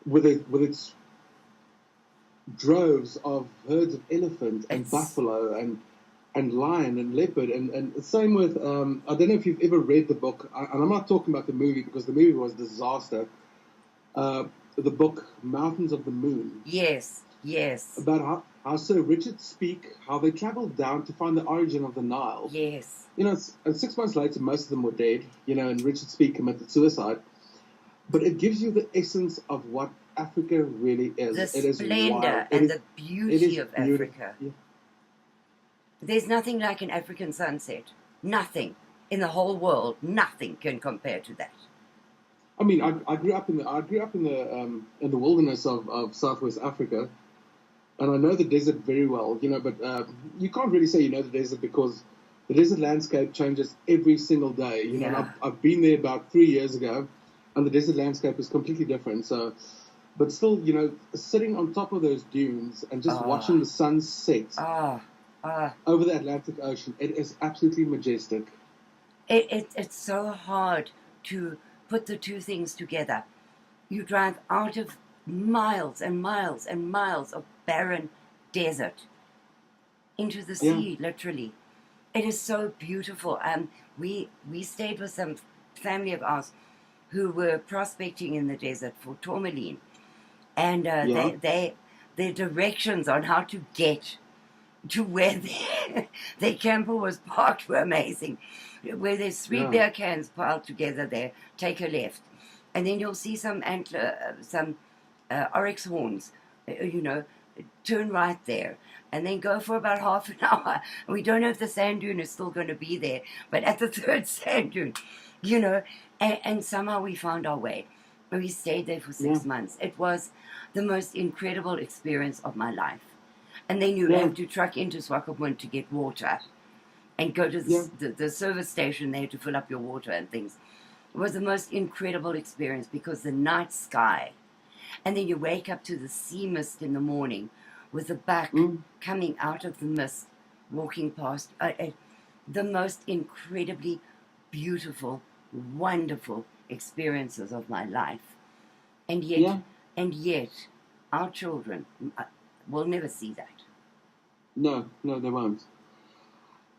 Speaker 2: with its droves of herds of elephant and
Speaker 1: It's
Speaker 2: buffalo and lion and leopard and same with I don't know if you've ever read the book, and I'm not talking about the movie because the movie was a disaster. The book Mountains of the Moon,
Speaker 1: yes, yes,
Speaker 2: about how Sir Richard Speake, how they travelled down to find the origin of the Nile.
Speaker 1: yes.
Speaker 2: You know, and 6 months later, most of them were dead. You know, and Richard Speake committed suicide. But it gives you the essence of what Africa really
Speaker 1: The
Speaker 2: is. It is wild.
Speaker 1: splendor and the
Speaker 2: It
Speaker 1: beauty
Speaker 2: is
Speaker 1: of
Speaker 2: beautiful.
Speaker 1: Africa.
Speaker 2: Yeah.
Speaker 1: There's nothing like an African sunset. Nothing in the whole world. Nothing can compare to that.
Speaker 2: I mean, I grew up in the wilderness of Southwest Africa, and I know the desert very well. You know, but you can't really say you know the desert because the desert landscape changes every single day. You know, and
Speaker 1: Yeah.
Speaker 2: I've been there about 3 years ago, and the desert landscape is completely different. So, but still, you know, sitting on top of those dunes and just watching
Speaker 1: Ah,
Speaker 2: the sun set
Speaker 1: ah, ah.
Speaker 2: over the Atlantic Ocean, it is absolutely majestic.
Speaker 1: It's so hard to put the two things together. You drive out of miles and miles and miles of barren desert into the
Speaker 2: Yeah,
Speaker 1: sea, literally. It is so beautiful. We stayed with some family of ours who were prospecting in the desert for tourmaline, and
Speaker 2: yeah,
Speaker 1: their directions on how to get to where their camper was parked were amazing. Where there's three
Speaker 2: yeah,
Speaker 1: beer cans piled together there, take a left. and then you'll see some oryx horns, you know, turn right there, and then go for about half an hour. We don't know if the sand dune is still going to be there, but at the third sand dune, you know, and somehow we found our way. We stayed there for 6 months. It was the most incredible experience of my life. And then you have to truck into Swakopmund to get water and go to the service station there to fill up your water and things. It was the most incredible experience because the night sky, and then you wake up to the sea mist in the morning with the buck coming out of the mist, walking past. The most incredibly beautiful, wonderful experiences of my life. And yet, our children will never see that.
Speaker 2: No, they won't.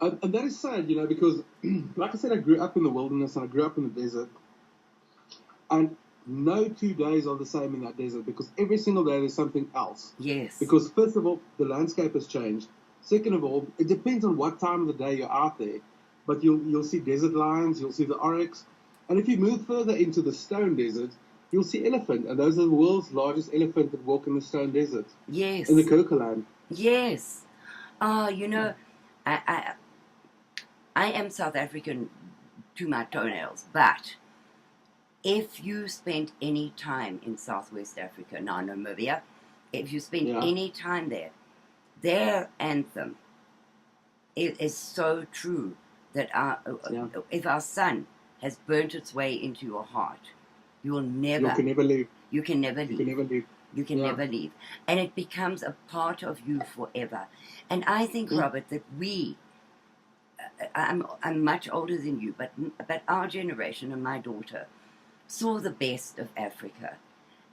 Speaker 2: And that is sad, you know, because, like I said, I grew up in the wilderness and I grew up in the desert. And no 2 days are the same in that desert because every single day there's something else.
Speaker 1: Yes.
Speaker 2: Because, first of all, the landscape has changed. Second of all, it depends on what time of the day you're out there. But you'll see desert lions, you'll see the oryx. And if you move further into the stone desert, you'll see elephant. And those are the world's largest elephant that walk in the stone desert.
Speaker 1: Yes.
Speaker 2: In the Kirkland.
Speaker 1: Yes. You know, I am South African to my toenails, but if you spent any time in Southwest Africa, now Namibia, if you spent any time there, their anthem is so true that if our sun has burnt its way into your heart, you can never leave. You can never leave. And it becomes a part of you forever. And I think, Robert, that I'm much older than you, but our generation and my daughter saw the best of Africa.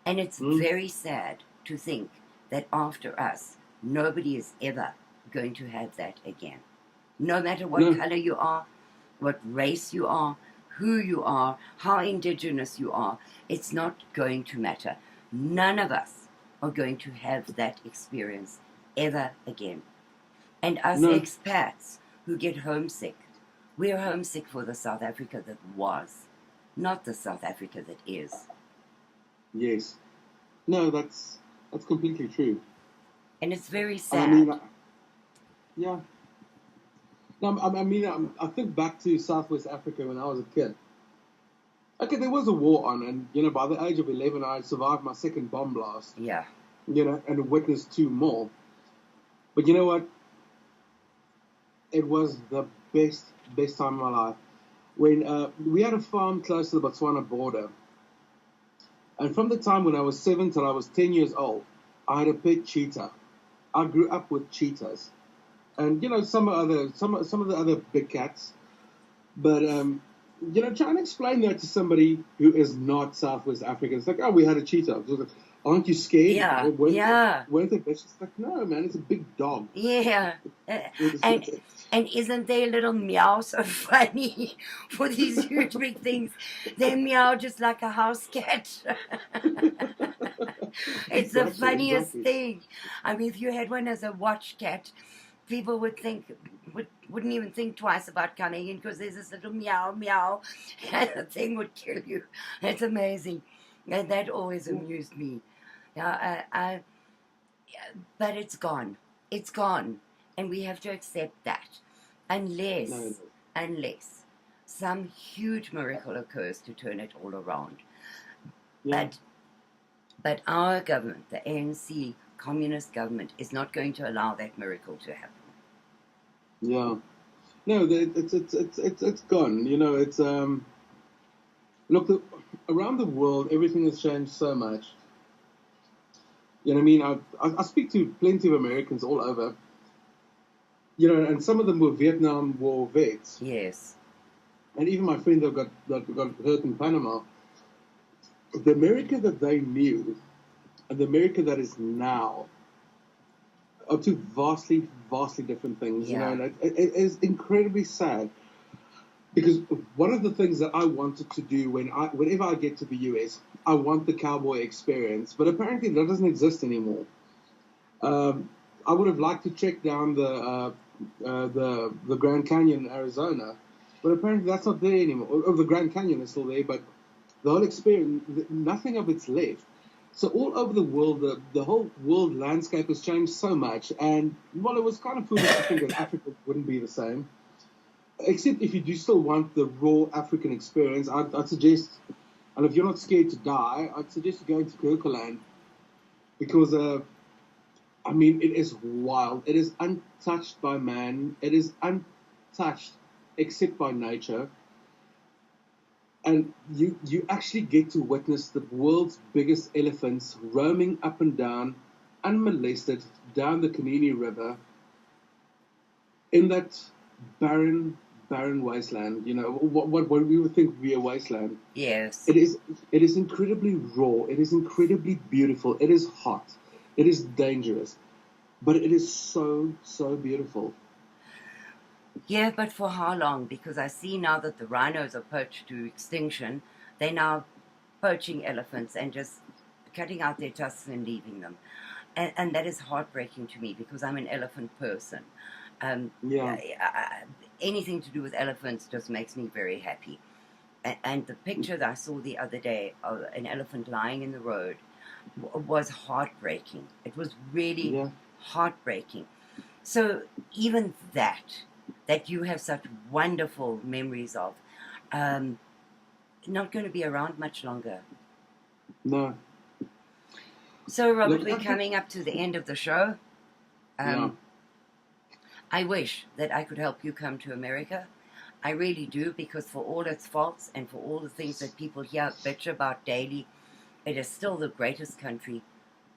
Speaker 1: And it's very sad to think that after us, nobody is ever going to have that again. No matter what color you are, what race you are, who you are, how indigenous you are, it's not going to matter. None of us are going to have that experience ever again. And us expats who get homesick, we're homesick for the South Africa that was, not the South Africa that is.
Speaker 2: Yes. No, that's completely true.
Speaker 1: And it's very sad.
Speaker 2: I mean, yeah. No, I think back to Southwest Africa when I was a kid. Okay, there was a war on, and, you know, by the age of 11, I survived my second bomb blast.
Speaker 1: Yeah.
Speaker 2: You know, and witnessed 2 more. But you know what? It was the best time of my life. When we had a farm close to the Botswana border. And from the time when I was 7 till I was 10 years old, I had a pet cheetah. I grew up with cheetahs. And, you know, some of the other big cats. But, you know, trying to explain that to somebody who is not Southwest African, it's like, oh, we had a cheetah. Like, aren't you scared?
Speaker 1: Yeah,
Speaker 2: Weren't they vicious? It's like, no, man, it's a big dog.
Speaker 1: Yeah. And isn't their little meow so funny for these huge big things? They meow just like a house cat. It's the funniest thing. I mean, if you had one as a watch cat, people wouldn't even think twice about coming in because there's this little meow meow, and the thing would kill you. It's amazing, and that always amused me. But it's gone. It's gone, and we have to accept that, unless some huge miracle occurs to turn it all around. Yeah. But our government, the ANC communist government, is not going to allow that miracle to happen.
Speaker 2: Yeah, no, it's gone. You know, it's look, around the world, everything has changed so much. You know what I mean? I speak to plenty of Americans all over. You know, and some of them were Vietnam War vets.
Speaker 1: Yes.
Speaker 2: And even my friend that got hurt in Panama. The America that they knew and the America that is now are 2 vastly different things.
Speaker 1: Yeah.
Speaker 2: You know, and it is incredibly sad because one of the things that I wanted to do whenever I get to the US, I want the cowboy experience, but apparently that doesn't exist anymore. I would have liked to check down the Grand Canyon in Arizona, but apparently that's not there anymore. Or the Grand Canyon is still there, but The whole experience, nothing of it's left. So all over the world, the whole world landscape has changed so much. And well, it was kind of foolish to think that Africa wouldn't be the same. Except if you do still want the raw African experience, I'd suggest, and if you're not scared to die, I'd suggest you going to Kirkland because, I mean, it is wild. It is untouched by man. It is untouched except by nature. And you actually get to witness the world's biggest elephants roaming up and down, unmolested, down the Kanini River in that barren, barren wasteland. You know, what we would think would be a wasteland.
Speaker 1: Yes.
Speaker 2: It is incredibly raw. It is incredibly beautiful. It is hot. It is dangerous. But it is so, so beautiful.
Speaker 1: Yeah, but for how long? Because I see now that the rhinos are poached to extinction. They're now poaching elephants and just cutting out their tusks and leaving them. And that is heartbreaking to me because I'm an elephant person.
Speaker 2: Yeah.
Speaker 1: Anything to do with elephants just makes me very happy. And the picture that I saw the other day of an elephant lying in the road was heartbreaking. It was really heartbreaking. So even that you have such wonderful memories of, not going to be around much longer.
Speaker 2: No.
Speaker 1: So, Robert, we're coming up to the end of the show. I wish that I could help you come to America. I really do, because for all its faults and for all the things that people here bitch about daily, it is still the greatest country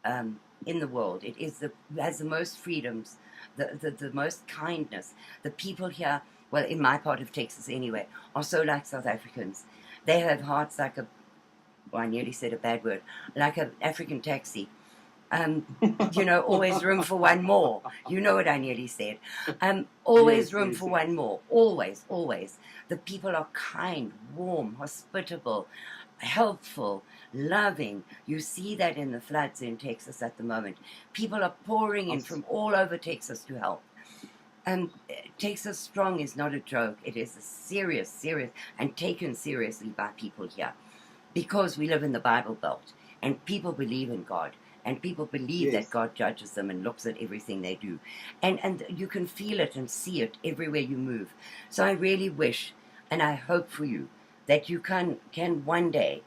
Speaker 1: in the world. It is has the most freedoms, the most kindness. The people here, well, in my part of Texas anyway, are so like South Africans. They have hearts like I nearly said a bad word, like an African taxi. Always room for one more. You know what I nearly said. Always room for one more. Always, always. The people are kind, warm, hospitable, helpful, loving. You see that in the floods in Texas at the moment. People are pouring in from all over Texas to help. Texas Strong is not a joke. It is a serious, and taken seriously by people here. Because we live in the Bible Belt, and people believe in God. And people believe that God judges them and looks at everything they do. And you can feel it and see it everywhere you move. So I really wish, and I hope for you, that you can one day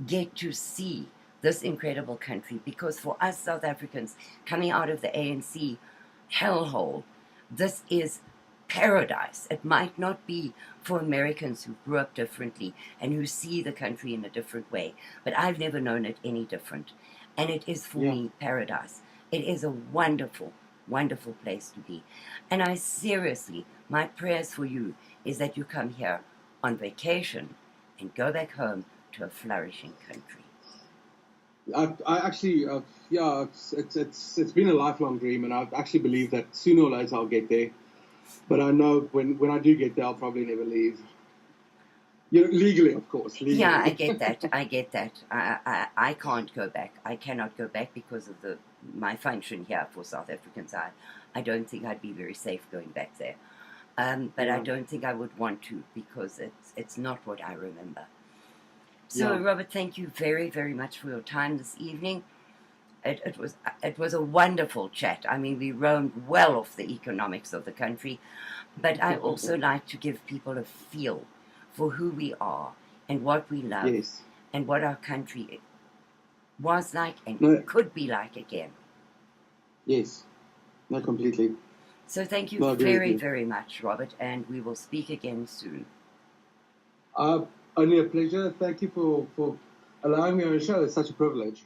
Speaker 1: get to see this incredible country. Because for us South Africans, coming out of the ANC hellhole, this is paradise. It might not be for Americans who grew up differently and who see the country in a different way. But I've never known it any different. And it is for me paradise. It is a wonderful, wonderful place to be. And I seriously, my prayers for you is that you come here on vacation and go back home to a flourishing country.
Speaker 2: I actually, it's been a lifelong dream, and I actually believe that sooner or later I'll get there. But I know when I do get there, I'll probably never leave. Legally, of course. Legally.
Speaker 1: Yeah, I get that. I can't go back. I cannot go back because of my function here for South Africans. I don't think I'd be very safe going back there. But I don't think I would want to, because it's not what I remember. So, Robert, thank you very, very much for your time this evening. It was a wonderful chat. I mean, we roamed well off the economics of the country, but I also like to give people a feel for who we are and what we love and what our country was like and could be like again.
Speaker 2: Yes, no, completely.
Speaker 1: So thank you very, very much, Robert, and we will speak again soon.
Speaker 2: Only a pleasure. Thank you for allowing me on your show. It's such a privilege.